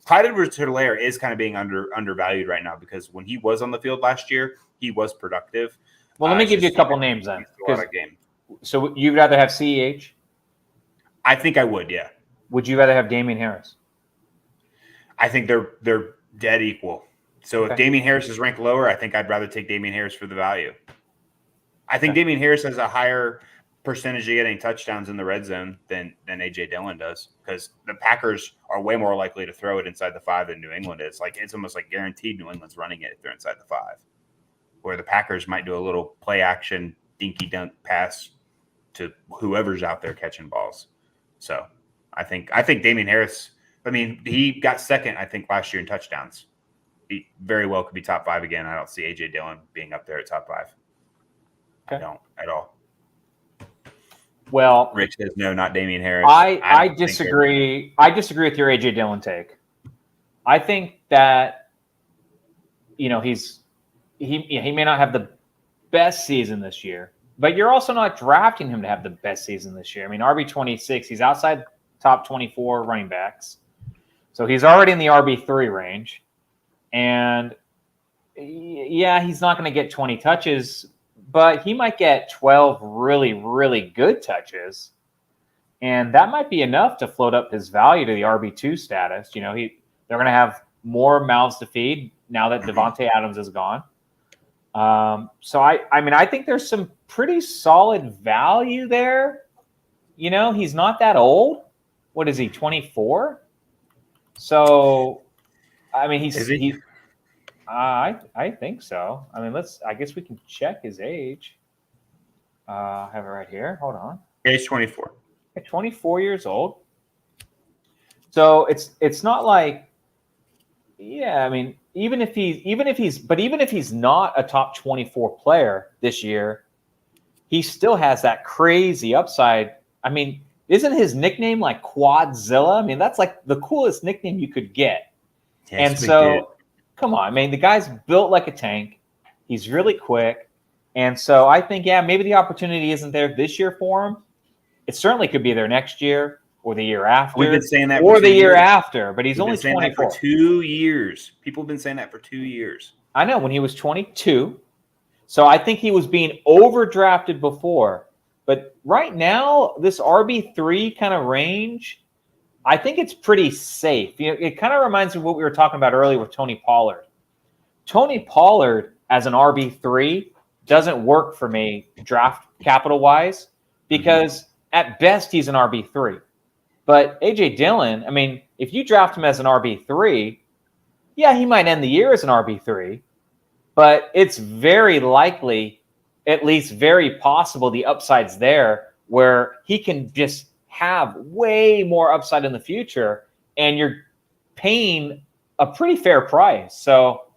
S1: Clyde Edwards-Helaire is kind of being undervalued right now because when he was on the field last year, he was productive.
S2: Well, let me give you a couple names then. So you'd rather have CEH?
S1: I think I would, yeah.
S2: Would you rather have Damian Harris?
S1: I think they're dead equal. So if Damian Harris is ranked lower, I think I'd rather take Damian Harris for the value. I think Damian Harris has a higher percentage of getting touchdowns in the red zone than AJ Dillon does, because the Packers are way more likely to throw it inside the 5 than New England is. Like it's almost like guaranteed New England's running it if they're inside the 5. where the Packers might do a little play action dinky dunk pass to whoever's out there catching balls. So I think Damian Harris, I mean, he got second, I think, last year in touchdowns. He very well could be top 5 again. I don't see A.J. Dillon being up there at top 5.
S2: Okay.
S1: I don't at all.
S2: Well,
S1: Rich says no, not Damian Harris.
S2: I disagree. I disagree with your A.J. Dillon take. I think that, you know, he may not have the best season this year, but you're also not drafting him to have the best season this year. I mean, RB26, he's outside top 24 running backs. So he's already in the RB3 range. And yeah, he's not going to get 20 touches, but he might get 12 really, really good touches. And that might be enough to float up his value to the RB2 status. You know, they're going to have more mouths to feed now that Devontae Adams is gone. So I mean, I think there's some pretty solid value there. You know, he's not that old. What is he, 24? So, I mean, I think so. I mean, I guess we can check his age. I have it right here. Hold on.
S1: Age 24.
S2: 24 years old. So it's not like, yeah, I mean, even if he's not a top 24 player this year, he still has that crazy upside. I mean, isn't his nickname like Quadzilla? I mean, that's like the coolest nickname you could get.
S1: Yes,
S2: and so, come on, I mean, the guy's built like a tank. He's really quick. And so I think, yeah, maybe the opportunity isn't there this year for him. It certainly could be there next year or the year after.
S1: We've been saying that
S2: or the year after, but he's only 24.
S1: That for 2 years. People have been saying that for 2 years.
S2: I know, when he was 22. So I think he was being overdrafted before. But right now, this RB3 kind of range, I think it's pretty safe. You know, it kind of reminds me of what we were talking about earlier with Tony Pollard. Tony Pollard as an RB3 doesn't work for me draft capital-wise because at best he's an RB3. But A.J. Dillon, I mean, if you draft him as an RB3, yeah, he might end the year as an RB3, but it's very likely, at least very possible, the upside's there where he can just have way more upside in the future, and you're paying a pretty fair price. So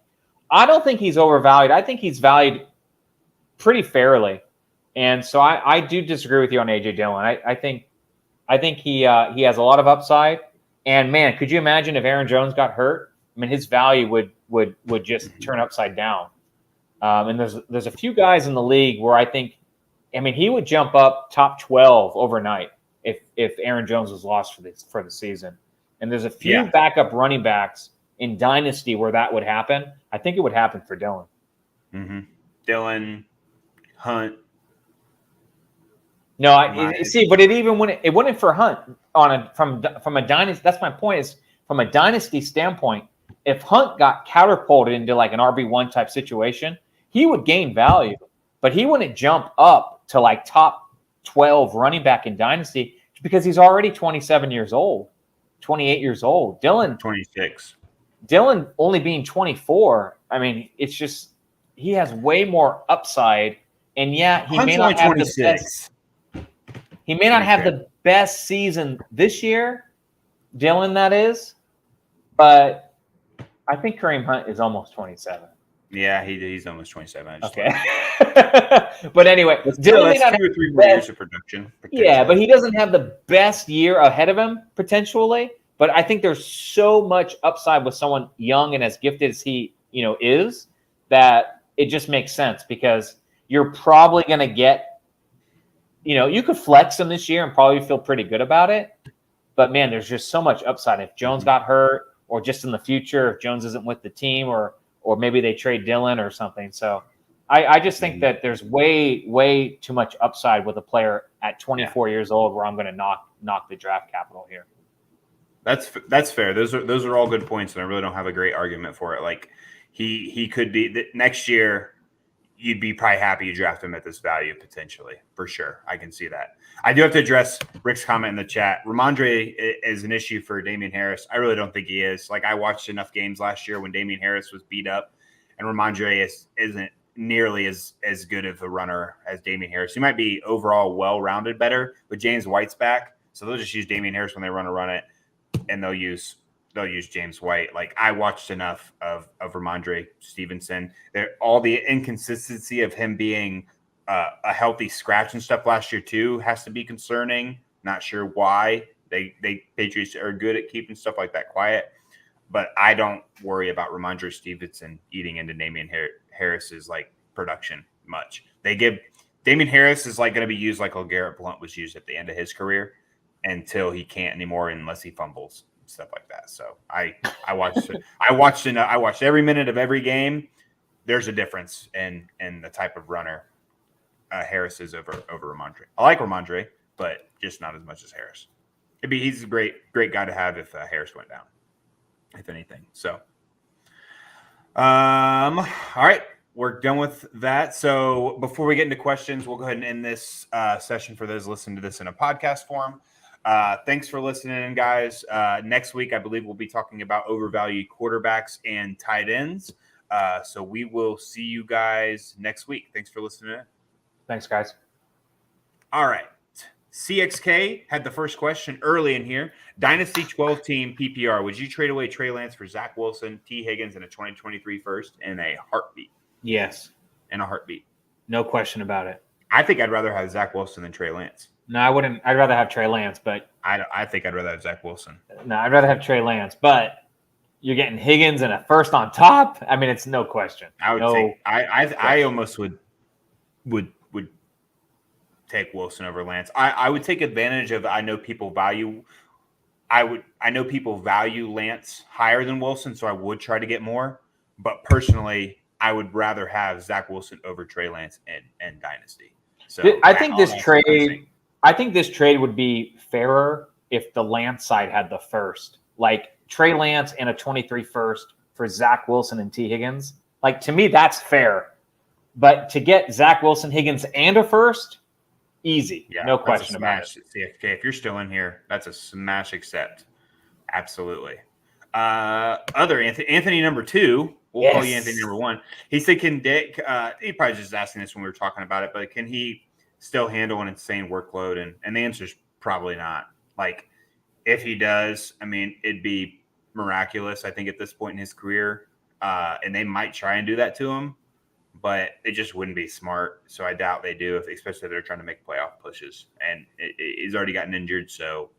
S2: I don't think he's overvalued. I think he's valued pretty fairly. And so I do disagree with you on A.J. Dillon. I think he has a lot of upside. And, man, could you imagine if Aaron Jones got hurt? I mean, his value would just turn upside down. And there's a few guys in the league where I think, I mean, he would jump up top 12 overnight if Aaron Jones was lost for the season. And there's a few backup running backs in Dynasty where that would happen. I think it would happen for Dillon.
S1: Mm-hmm. Dillon, Hunt.
S2: No, but it wouldn't for Hunt from a dynasty. That's my point. Is from a dynasty standpoint, if Hunt got catapulted into like an RB1 type situation, he would gain value, but he wouldn't jump up to like top 12 running back in dynasty because he's already 27 years old, 28 years old. Dillon
S1: 26.
S2: Dillon only being 24. I mean, it's just he has way more upside, and yeah, he may not have the best. He may not have the best season this year, Dillon, that is, but I think Kareem Hunt is almost 27.
S1: Yeah, he's almost 27.
S2: Okay. But anyway,
S1: Dillon may not have 2 or 3 more years of production.
S2: Yeah, but he doesn't have the best year ahead of him, potentially. But I think there's so much upside with someone young and as gifted as he, is, that it just makes sense because you're probably going to get, you could flex him this year and probably feel pretty good about it. But, man, there's just so much upside. If Jones got hurt or just in the future, if Jones isn't with the team or maybe they trade Dillon or something. So I just think that there's way, way too much upside with a player at 24 years old where I'm going to knock the draft capital here.
S1: That's fair. Those are all good points, and I really don't have a great argument for it. Like he could be next year. You'd be probably happy you draft him at this value potentially, for sure. I can see that. I do have to address Rick's comment in the chat. Ramondre is an issue for Damian Harris. I really don't think he is. Like I watched enough games last year when Damian Harris was beat up, and Ramondre isn't nearly as good of a runner as Damian Harris. He might be overall well-rounded better, but James White's back, so they'll just use Damian Harris when they run it, and they'll use James White. Like, I watched enough of Ramondre Stevenson. All the inconsistency of him being a healthy scratch and stuff last year too has to be concerning. Not sure why they Patriots are good at keeping stuff like that quiet, but I don't worry about Ramondre Stevenson eating into Damian Harris's like production much. Damian Harris is like going to be used like LeGarrette Blount was used at the end of his career until he can't anymore unless he fumbles and stuff like that. So I watched I watched every minute of every game. There's a difference in the type of runner Harris is over Ramondre. I like Ramondre, but just not as much as Harris. He's a great guy to have if Harris went down, if anything. So, all right, we're done with that. So before we get into questions, we'll go ahead and end this session for those listening to this in a podcast form. Thanks for listening, guys. Next week, I believe we'll be talking about overvalued quarterbacks and tight ends. So we will see you guys next week. Thanks for listening in.
S2: Thanks, guys.
S1: All right. CXK had the first question early in here. Dynasty 12-team PPR. Would you trade away Trey Lance for Zach Wilson, T. Higgins, and a 2023 first in a heartbeat?
S2: Yes.
S1: In a heartbeat.
S2: No question about it.
S1: I think I'd rather have Zach Wilson than Trey Lance.
S2: No, I wouldn't. I'd rather have Trey Lance, but
S1: I think I'd rather have Zach Wilson.
S2: No, I'd rather have Trey Lance, but you're getting Higgins and a first on top. I mean, it's no question.
S1: I would say I almost would take Wilson over Lance. I would take advantage of. I know people value Lance higher than Wilson, so I would try to get more. But personally, I would rather have Zach Wilson over Trey Lance and Dynasty. So
S2: I think this trade would be fairer if the Lance side had the first, like Trey Lance and a 23 first for Zach Wilson and T. Higgins. Like, to me, that's fair. But to get Zach Wilson, Higgins, and a first, easy. Yeah, no question about it.
S1: CFK, if you're still in here, that's a smash accept. Absolutely. Other Anthony number 2. We'll call you Anthony number 1. He said, can Dick, he probably just asking this when we were talking about it, but can he still handle an insane workload? And the answer is probably not. Like, if he does, I mean, it'd be miraculous, I think, at this point in his career. And they might try and do that to him, but it just wouldn't be smart. So I doubt they do, especially if they're trying to make playoff pushes. And he's already gotten injured, so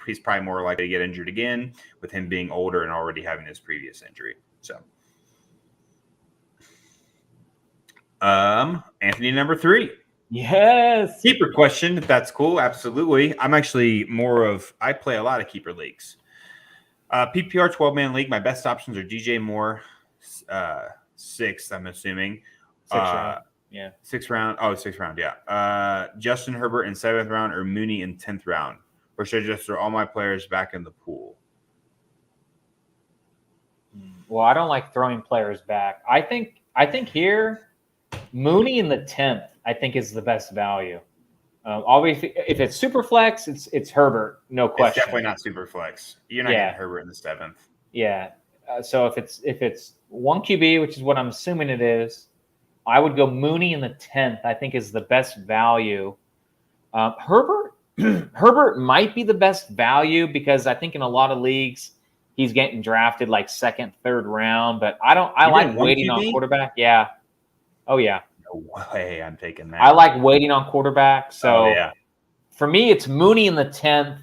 S1: he's probably more likely to get injured again with him being older and already having his previous injury. So, Anthony number 3.
S2: Yes.
S1: Keeper question, if that's cool. Absolutely. I'm actually I play a lot of keeper leagues. PPR 12-man league. My best options are DJ Moore, 6th, I'm assuming.
S2: 6th round. Yeah.
S1: 6th round. Oh, 6th round. Yeah. Justin Herbert in 7th round or Mooney in 10th round. Or should I just throw all my players back in the pool?
S2: Well, I don't like throwing players back. I think here, Mooney in the 10th, I think, is the best value. Obviously, if it's super flex, it's Herbert, no question.
S1: It's definitely not super flex. You're not getting Herbert in the 7th.
S2: Yeah. So if it's 1 QB, which is what I'm assuming it is, I would go Mooney in the 10th. I think is the best value. Herbert might be the best value because I think in a lot of leagues he's getting drafted like 2nd, 3rd round. But I like waiting on quarterback. Yeah. Oh yeah.
S1: No way, I'm taking that.
S2: I like waiting on quarterback. So for me, it's Mooney in the 10th.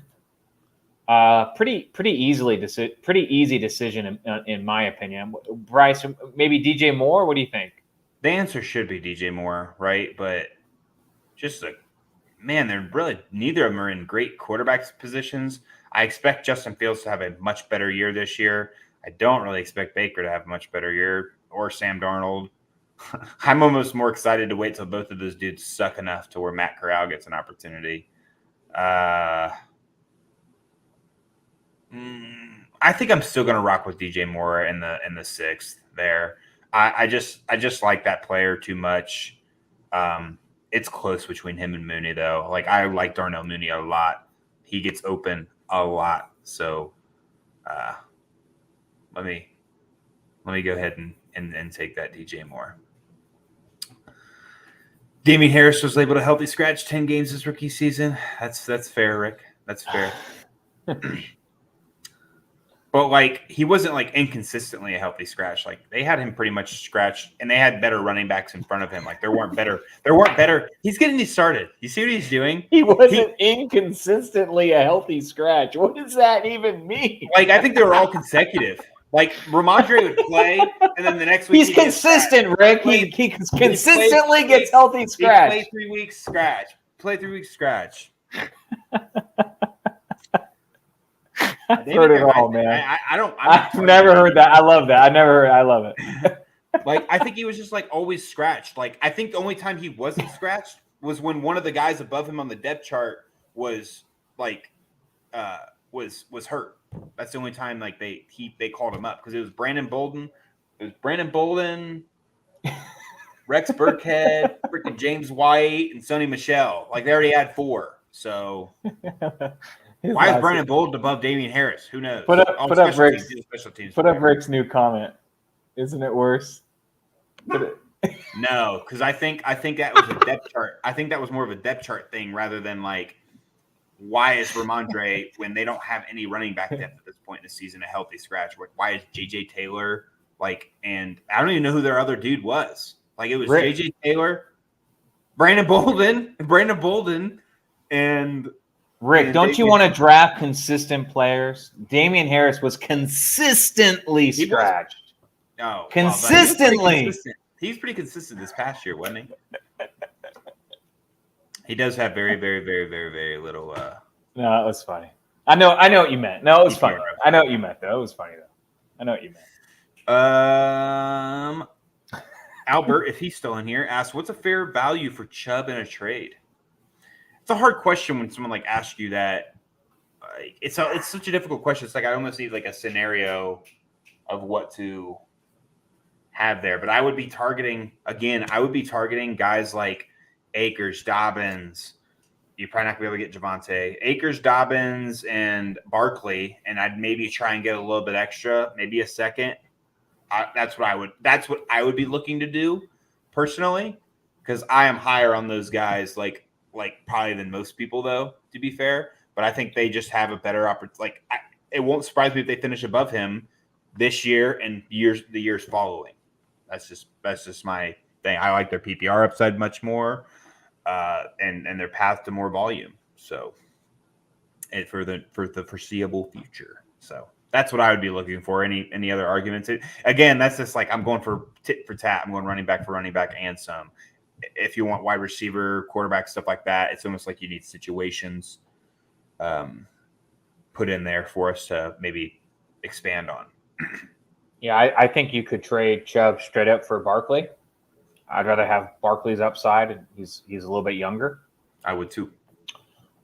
S2: Pretty easy decision in my opinion. Bryce, maybe DJ Moore. What do you think?
S1: The answer should be DJ Moore, right? But just they're really neither of them are in great quarterback positions. I expect Justin Fields to have a much better year this year. I don't really expect Baker to have a much better year or Sam Darnold. I'm almost more excited to wait till both of those dudes suck enough to where Matt Corral gets an opportunity. I think I'm still going to rock with DJ Moore in the 6th there. I just like that player too much. It's close between him and Mooney though. Like, I like Darnell Mooney a lot. He gets open a lot. So let me go ahead and take that DJ Moore. Damien Harris was able to healthy scratch 10 games this rookie season. That's fair, Rick. That's fair. But like he wasn't like inconsistently a healthy scratch. Like they had him pretty much scratched, and they had better running backs in front of him. Like there weren't better. He's getting these started. You see what he's doing?
S2: He wasn't inconsistently a healthy scratch. What does that even mean?
S1: Like I think they were all consecutive. Like Ramondre would play, and then the next week
S2: he's consistent, Rick. He consistently gets healthy scratch.
S1: Play 3 weeks scratch. Play 3 weeks scratch.
S2: I've heard it all, man.
S1: I've
S2: never heard that. I love that. I love it.
S1: Like I think he was just like always scratched. Like I think the only time he wasn't scratched was when one of the guys above him on the depth chart was like was hurt. That's the only time like they called him up because it was Brandon Bolden. Rex Burkhead, freaking James White, and Sonny Michel. Like they already had 4. So why is Brandon Bolden above Damien Harris? Who knows?
S2: Put up Rick's new comment. Isn't it worse?
S1: No, because I think that was a depth chart. I think that was more of a depth chart thing rather than like why is Ramondre when they don't have any running back depth at this point in the season a healthy scratch? Why is JJ Taylor like? And I don't even know who their other dude was. Like it was Rick. JJ Taylor, Brandon Bolden, and
S2: Rick, don't you want to draft consistent players? Damian Harris was consistently scratched.
S1: No,
S2: consistently.
S1: He's pretty consistent this past year, wasn't he? He does have very, very, very, very, very little.
S2: No, it was funny. I know what you meant. No, it was funny. I know what you meant, though. It was funny, though. I know what you meant.
S1: Albert, if he's still in here, asks, "What's a fair value for Chubb in a trade?" It's a hard question when someone like asks you that. It's such a difficult question. It's like I almost need like a scenario of what to have there. But I would be targeting guys like Akers, Dobbins. You're probably not going to be able to get Javonte. Akers, Dobbins, and Barkley, and I'd maybe try and get a little bit extra, maybe a second. That's what I would be looking to do personally, because I am higher on those guys, like probably than most people, though. To be fair, but I think they just have a better opportunity. It won't surprise me if they finish above him this year and the years following. That's just my thing. I like their PPR upside much more, and their path to more volume. So, and for the foreseeable future. So that's what I would be looking for. Any other arguments? Again, that's just like I'm going for tit for tat. I'm going running back for running back and some. If you want wide receiver, quarterback, stuff like that, it's almost like you need situations put in there for us to maybe expand on.
S2: Yeah, I think you could trade Chubb straight up for Barkley. I'd rather have Barkley's upside, and he's a little bit younger.
S1: I would too.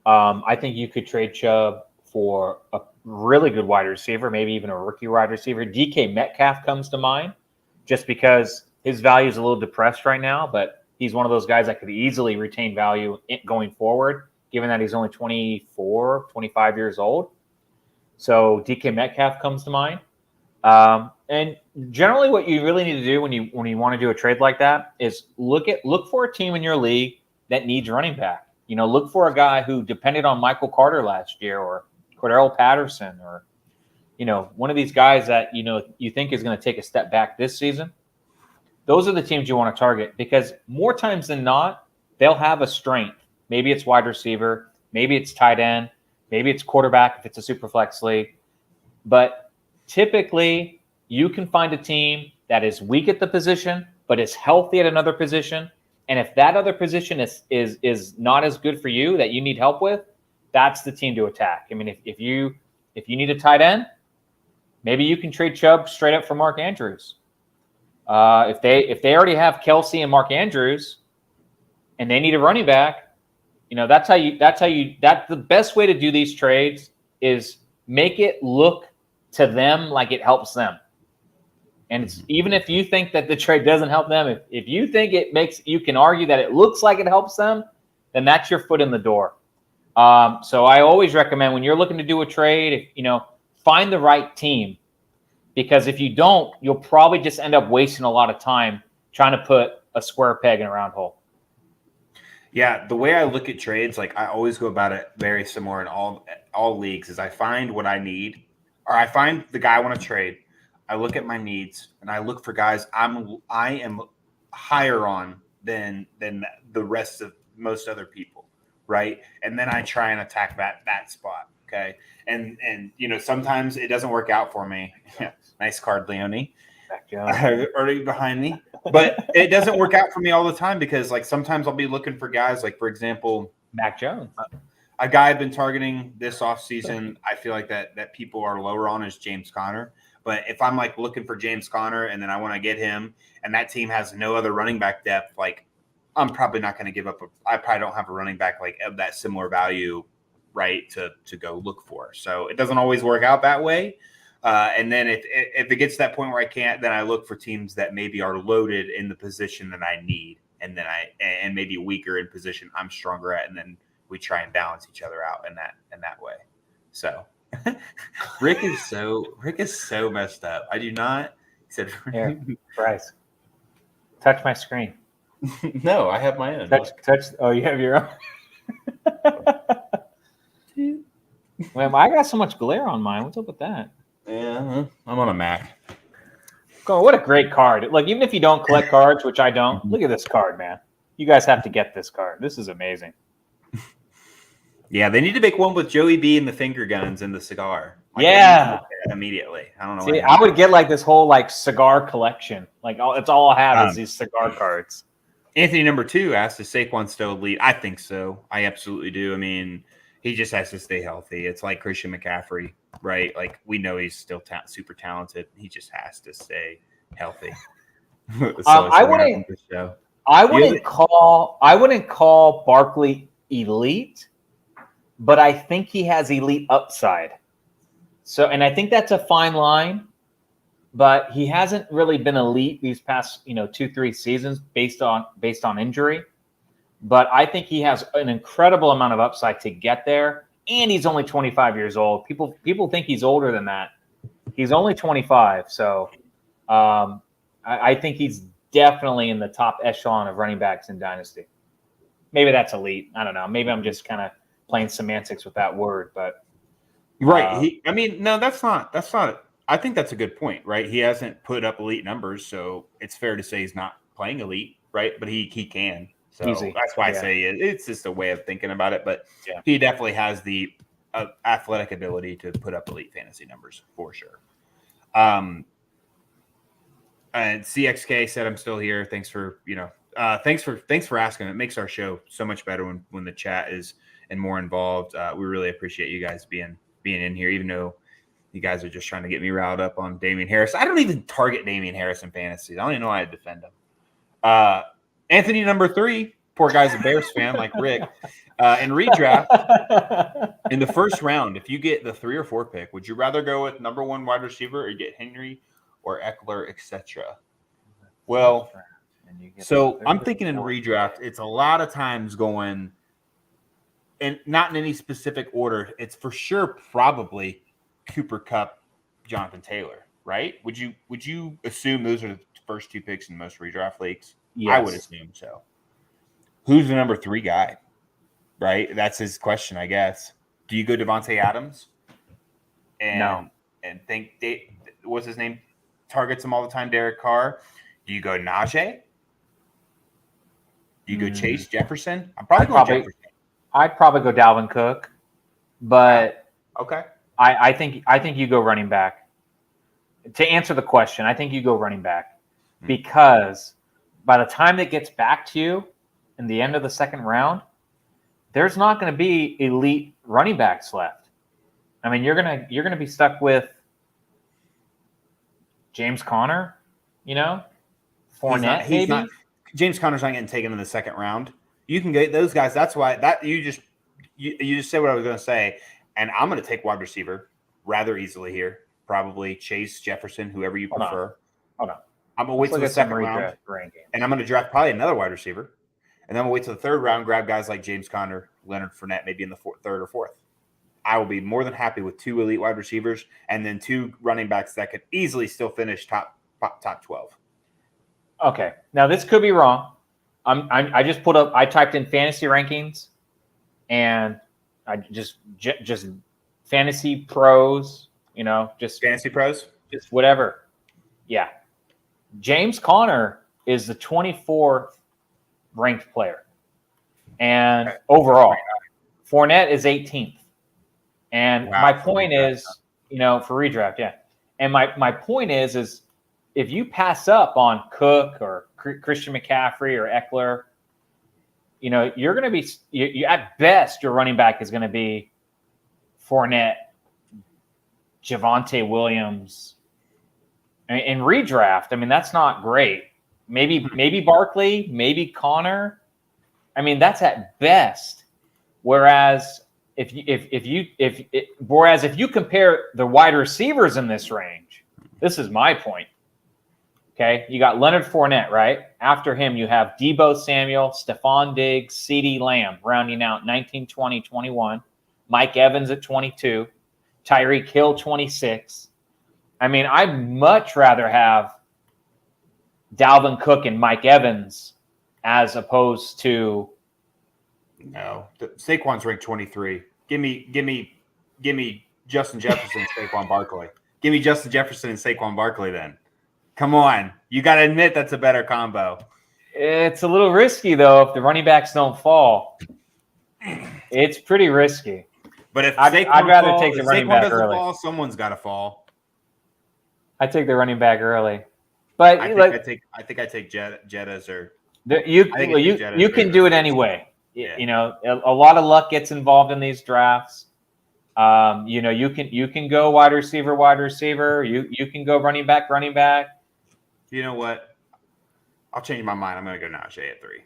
S2: I think you could trade Chubb for a really good wide receiver, maybe even a rookie wide receiver. DK Metcalf comes to mind just because his value is a little depressed right now, but he's one of those guys that could easily retain value going forward, given that he's only 24, 25 years old. So DK Metcalf comes to mind. And generally what you really need to do when you want to do a trade like that is look for a team in your league that needs running back. Look for a guy who depended on Michael Carter last year or Cordell Patterson or, one of these guys that, you think is going to take a step back this season. Those are the teams you want to target because more times than not, they'll have a strength. Maybe it's wide receiver. Maybe it's tight end. Maybe it's quarterback if it's a super flex league. But typically, you can find a team that is weak at the position, but is healthy at another position. And if that other position is not as good for you that you need help with, that's the team to attack. I mean, if you need a tight end, maybe you can trade Chubb straight up for Mark Andrews. If they already have Kelsey and Mark Andrews, and they need a running back, that's the best way to do these trades is make it look to them like it helps them. And it's, even if you think that the trade doesn't help them, if you think you can argue that it looks like it helps them, then that's your foot in the door. So I always recommend when you're looking to do a trade, find the right team, because if you don't, you'll probably just end up wasting a lot of time trying to put a square peg in a round hole.
S1: Yeah, the way I look at trades, like I always go about it very similar in all leagues. Is I find what I need, or I find the guy I want to trade. I look at my needs, and I look for guys I am higher on than the rest of most other people, right? And then I try and attack that spot. Okay, and sometimes it doesn't work out for me. Nice card, Leone. Already behind me. But it doesn't work out for me all the time because, like, sometimes I'll be looking for guys, like, for example,
S2: Mac Jones.
S1: A guy I've been targeting this offseason, I feel like that people are lower on is James Conner. But if I'm, like, looking for James Conner and then I want to get him and that team has no other running back depth, like, I'm probably not going to give up. I probably don't have a running back, like, of that similar value, right, to go look for. So it doesn't always work out that way. And then if it gets to that point where I can't, then I look for teams that maybe are loaded in the position that I need, and then and maybe weaker in position I'm stronger at, and then we try and balance each other out in that way. So Rick is so messed up. I do not. He said,
S2: "Here, Bryce, touch my screen."
S1: No, I have my own.
S2: Touch. Oh, you have your own. Well, I got so much glare on mine. What's up with that?
S1: Yeah, I'm on a Mac.
S2: Oh, what a great card. Like, even if you don't collect cards, which I don't, look at this card, man. You guys have to get this card. This is amazing.
S1: Yeah, they need to make one with Joey B and the finger guns and the cigar. Like,
S2: yeah.
S1: Immediately. I don't know.
S2: See, I would get, like, this whole, like, cigar collection. Like, it's all I have is these cigar cards.
S1: Anthony number 2 asked, is Saquon still elite? I think so. I absolutely do. I mean, he just has to stay healthy. It's like Christian McCaffrey, right? Like, we know he's still super talented. He just has to stay healthy.
S2: I wouldn't call Barkley elite, but I think he has elite upside. So, and I think that's a fine line, but he hasn't really been elite these past 2-3 seasons based on injury. But I think he has an incredible amount of upside to get there, and he's only 25 years old. People think he's older than that. He's only 25, so I think he's definitely in the top echelon of running backs in Dynasty. Maybe that's elite. I don't know. Maybe I'm just kind of playing semantics with that word, but
S1: right. That's not. I think that's a good point, right? He hasn't put up elite numbers, so it's fair to say he's not playing elite, right? But he can. So
S2: easy.
S1: That's why I say it's just a way of thinking about it. But he definitely has the athletic ability to put up elite fantasy numbers for sure. And CXK said, "I'm still here. Thanks for thanks for asking. It makes our show so much better when the chat is and more involved. We really appreciate you guys being in here, even though you guys are just trying to get me riled up on Damian Harris. I don't even target Damian Harris in fantasy. I don't even know how to defend him. Anthony number 3, poor guy's a Bears fan like Rick. In redraft, in the first round, if you get the 3 or 4 pick, would you rather go with number 1 wide receiver or get Henry or Eckler, etc.? Well, so I'm thinking in redraft, it's a lot of times going, and not in any specific order. It's for sure probably Cooper Kupp, Jonathan Taylor, right? Would you assume those are the first 2 picks in most redraft leagues? Yes. I would assume so. Who's the number 3 guy? Right? That's his question, I guess. Do you go Devontae Adams? And think what's his name? Targets him all the time, Derek Carr. Do you go Najee? Do you go Chase Jefferson? Jefferson.
S2: I'd probably go Dalvin Cook, but
S1: okay.
S2: I think you go running back. To answer the question, I think you go running back because by the time it gets back to you in the end of the second round, there's not going to be elite running backs left. I mean, you're gonna be stuck with James Conner, Fournette. Maybe
S1: James Conner's not getting taken in the second round. You can get those guys. That's why you just said what I was going to say, and I'm going to take wide receiver rather easily here. Probably Chase Jefferson, whoever you prefer.
S2: Hold on.
S1: I'm going to wait till the second round, and I'm going to draft probably another wide receiver. And then we'll wait till the third round, grab guys like James Conner, Leonard Fournette, maybe in the third or fourth. I will be more than happy with 2 elite wide receivers and then 2 running backs that could easily still finish top 12.
S2: Okay. Now, this could be wrong. I just put up. I typed in fantasy rankings, and I just fantasy pros. Just
S1: Fantasy pros.
S2: just whatever. Yeah, James Conner is the 24th ranked player, and overall, Fournette is 18th. And
S1: Wow,
S2: my point is, for redraft, yeah. And my point is if you pass up on Cook or Christian McCaffrey or Eckler, you're going to be you at best your running back is going to be Fournette, Javonte Williams. In redraft, I mean that's not great. Maybe Barkley, maybe Connor. I mean that's at best. Whereas if you compare the wide receivers in this range, this is my point. Okay, you got Leonard Fournette, right? After him, you have Deebo Samuel, Stephon Diggs, CeeDee Lamb, rounding out 19, 20, 21. Mike Evans at 22. Tyreek Hill, 26. I mean, I'd much rather have Dalvin Cook and Mike Evans as opposed to.
S1: No, Saquon's ranked 23. Give me Justin Jefferson and Saquon Barkley. Give me Justin Jefferson and Saquon Barkley then. Come on. You got to admit that's a better combo.
S2: It's a little risky, though, if the running backs don't fall. It's pretty risky.
S1: But if
S2: I'd rather take the running back
S1: doesn't
S2: early.
S1: Fall, someone's got to fall.
S2: I take the running back early. But
S1: I think I take Jettas or
S2: you can do it anyway.
S1: Yeah.
S2: A lot of luck gets involved in these drafts. You can go wide receiver. You can go running back.
S1: You know what? I'll change my mind. I'm going to go Najee at 3.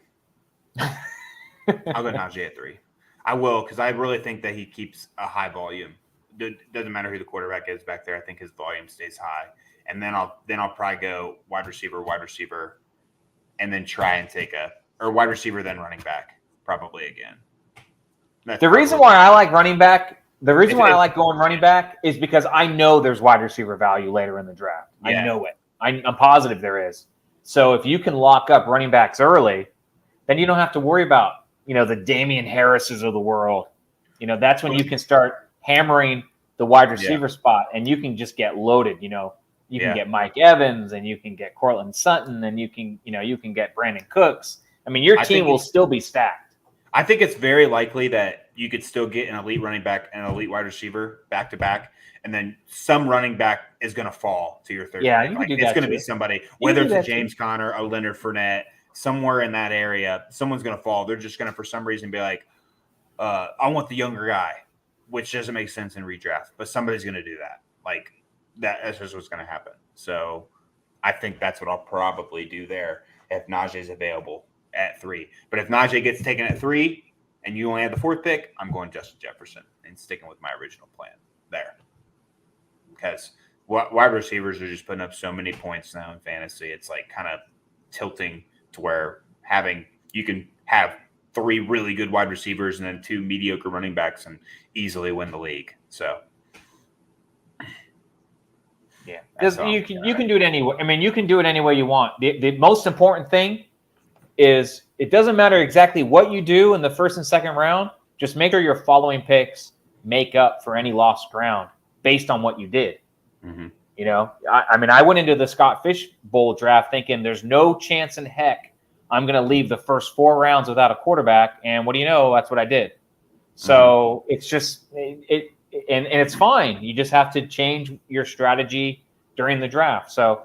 S1: I'll go Najee at 3. I will because I really think that he keeps a high volume. Doesn't matter who the quarterback is back there. I think his volume stays high, and then I'll probably go wide receiver, and then try and take wide receiver then running back probably again.
S2: The reason why I like running back, I like going running back is because I know there's wide receiver value later in the draft. Yeah. I know it. I'm positive there is. So if you can lock up running backs early, then you don't have to worry about the Damian Harrises of the world. That's when you can start hammering the wide receiver spot, and you can just get loaded. You can get Mike Evans, and you can get Cortland Sutton, and you can get Brandon Cooks. I mean, your team will still be stacked.
S1: I think it's very likely that you could still get an elite running back and an elite wide receiver back to back, and then some running back is going to fall to your third.
S2: Yeah,
S1: pick. It's going to be somebody, whether it's a James Conner, a Leonard Fournette, somewhere in that area, someone's going to fall. They're just going to, for some reason, be like, I want the younger guy, which doesn't make sense in redraft, but somebody's going to do that. Like that's just what's going to happen. So I think that's what I'll probably do there if Najee's available at 3. But if Najee gets taken at 3 and you only have the 4th pick, I'm going Justin Jefferson and sticking with my original plan there. Because wide receivers are just putting up so many points now in fantasy. It's like kind of tilting to where you can have 3 really good wide receivers and then 2 mediocre running backs and easily win the league. So
S2: yeah, you can do it anyway. I mean, you can do it any way you want. The most important thing is it doesn't matter exactly what you do in the first and second round. Just make sure your following picks make up for any lost ground based on what you did.
S1: Mm-hmm.
S2: I mean, I went into the Scott Fish Bowl draft thinking there's no chance in heck I'm going to leave the first 4 rounds without a quarterback. And what do you know? That's what I did. So It's just and it's fine. You just have to change your strategy during the draft. So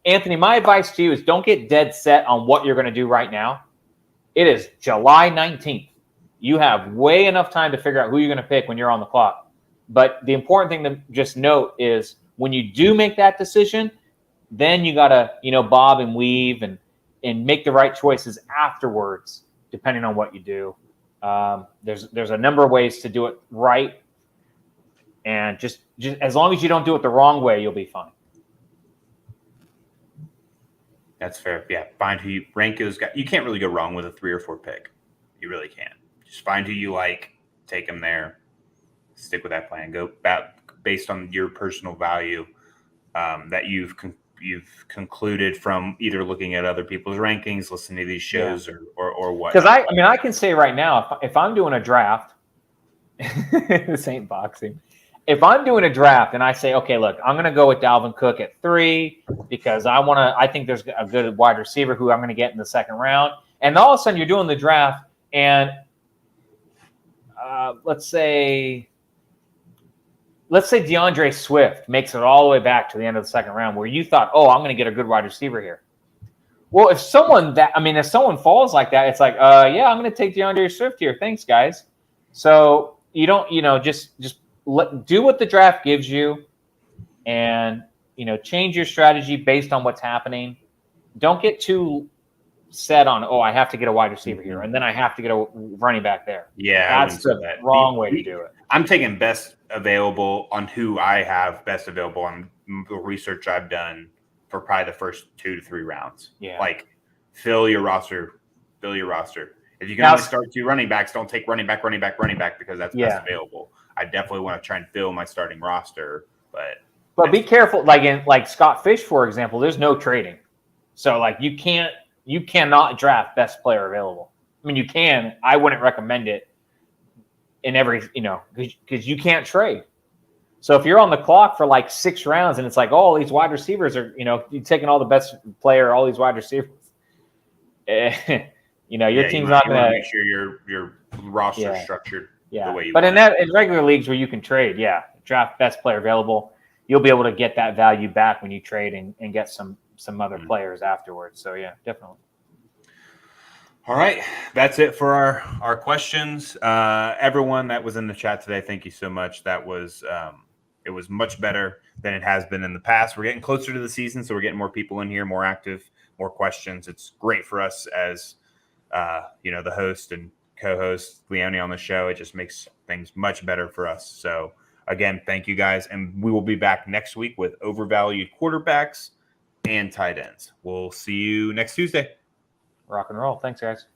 S2: Anthony, my advice to you is don't get dead set on what you're going to do right now. It is July 19th. You have way enough time to figure out who you're going to pick when you're on the clock. But the important thing to just note is when you do make that decision, then you got to, bob and weave and make the right choices afterwards, depending on what you do. There's a number of ways to do it right. And just as long as you don't do it the wrong way, you'll be fine.
S1: That's fair. Yeah. Find who you rank those guys. You can't really go wrong with a 3 or 4 pick. You really can't. Just find who you like, take them there, stick with that plan. Go based on your personal value that you've you've concluded from either looking at other people's rankings, listening to these shows, or what?
S2: Because I can say right now, if I'm doing a draft, this ain't boxing. If I'm doing a draft and I say, okay, look, I'm going to go with Dalvin Cook at 3 because I think there's a good wide receiver who I'm going to get in the second round, and all of a sudden you're doing the draft and let's say DeAndre Swift makes it all the way back to the end of the second round where you thought, oh, I'm going to get a good wide receiver here. Well, if someone falls like that, it's like, yeah, I'm going to take DeAndre Swift here. Thanks, guys. So you don't, just do what the draft gives you and, change your strategy based on what's happening. Don't get too set on, I have to get a wide receiver here, and then I have to get a running back there.
S1: Yeah,
S2: that's the wrong way to do it.
S1: I'm taking best available on who I have best available on the research I've done for probably the first 2 to 3 rounds.
S2: Yeah.
S1: Like, fill your roster. If you can only start 2 running backs, don't take running back because that's best available. I definitely want to try and fill my starting roster, but
S2: be careful. Like Scott Fish, for example, there's no trading. So you cannot draft best player available. I mean, you can. I wouldn't recommend it in every, because you can't trade. So if you're on the clock for 6 rounds and it's like, oh, these wide receivers are, you're taking all the best player, all these wide receivers, your team's not going to
S1: make sure your roster is structured the way you
S2: want.
S1: But
S2: in regular leagues where you can trade, draft best player available, you'll be able to get that value back when you trade and get some other players afterwards. So yeah, definitely.
S1: All right, that's it for our questions. Everyone that was in the chat today, thank you so much. That was it was much better than it has been in the past. We're getting closer to the season, so we're getting more people in here, more active, more questions. It's great for us as the host and co-host Leone on the show. It just makes things much better for us. So again, thank you guys, and we will be back next week with overvalued quarterbacks and tight ends. We'll see you next Tuesday.
S2: Rock and roll. Thanks, guys.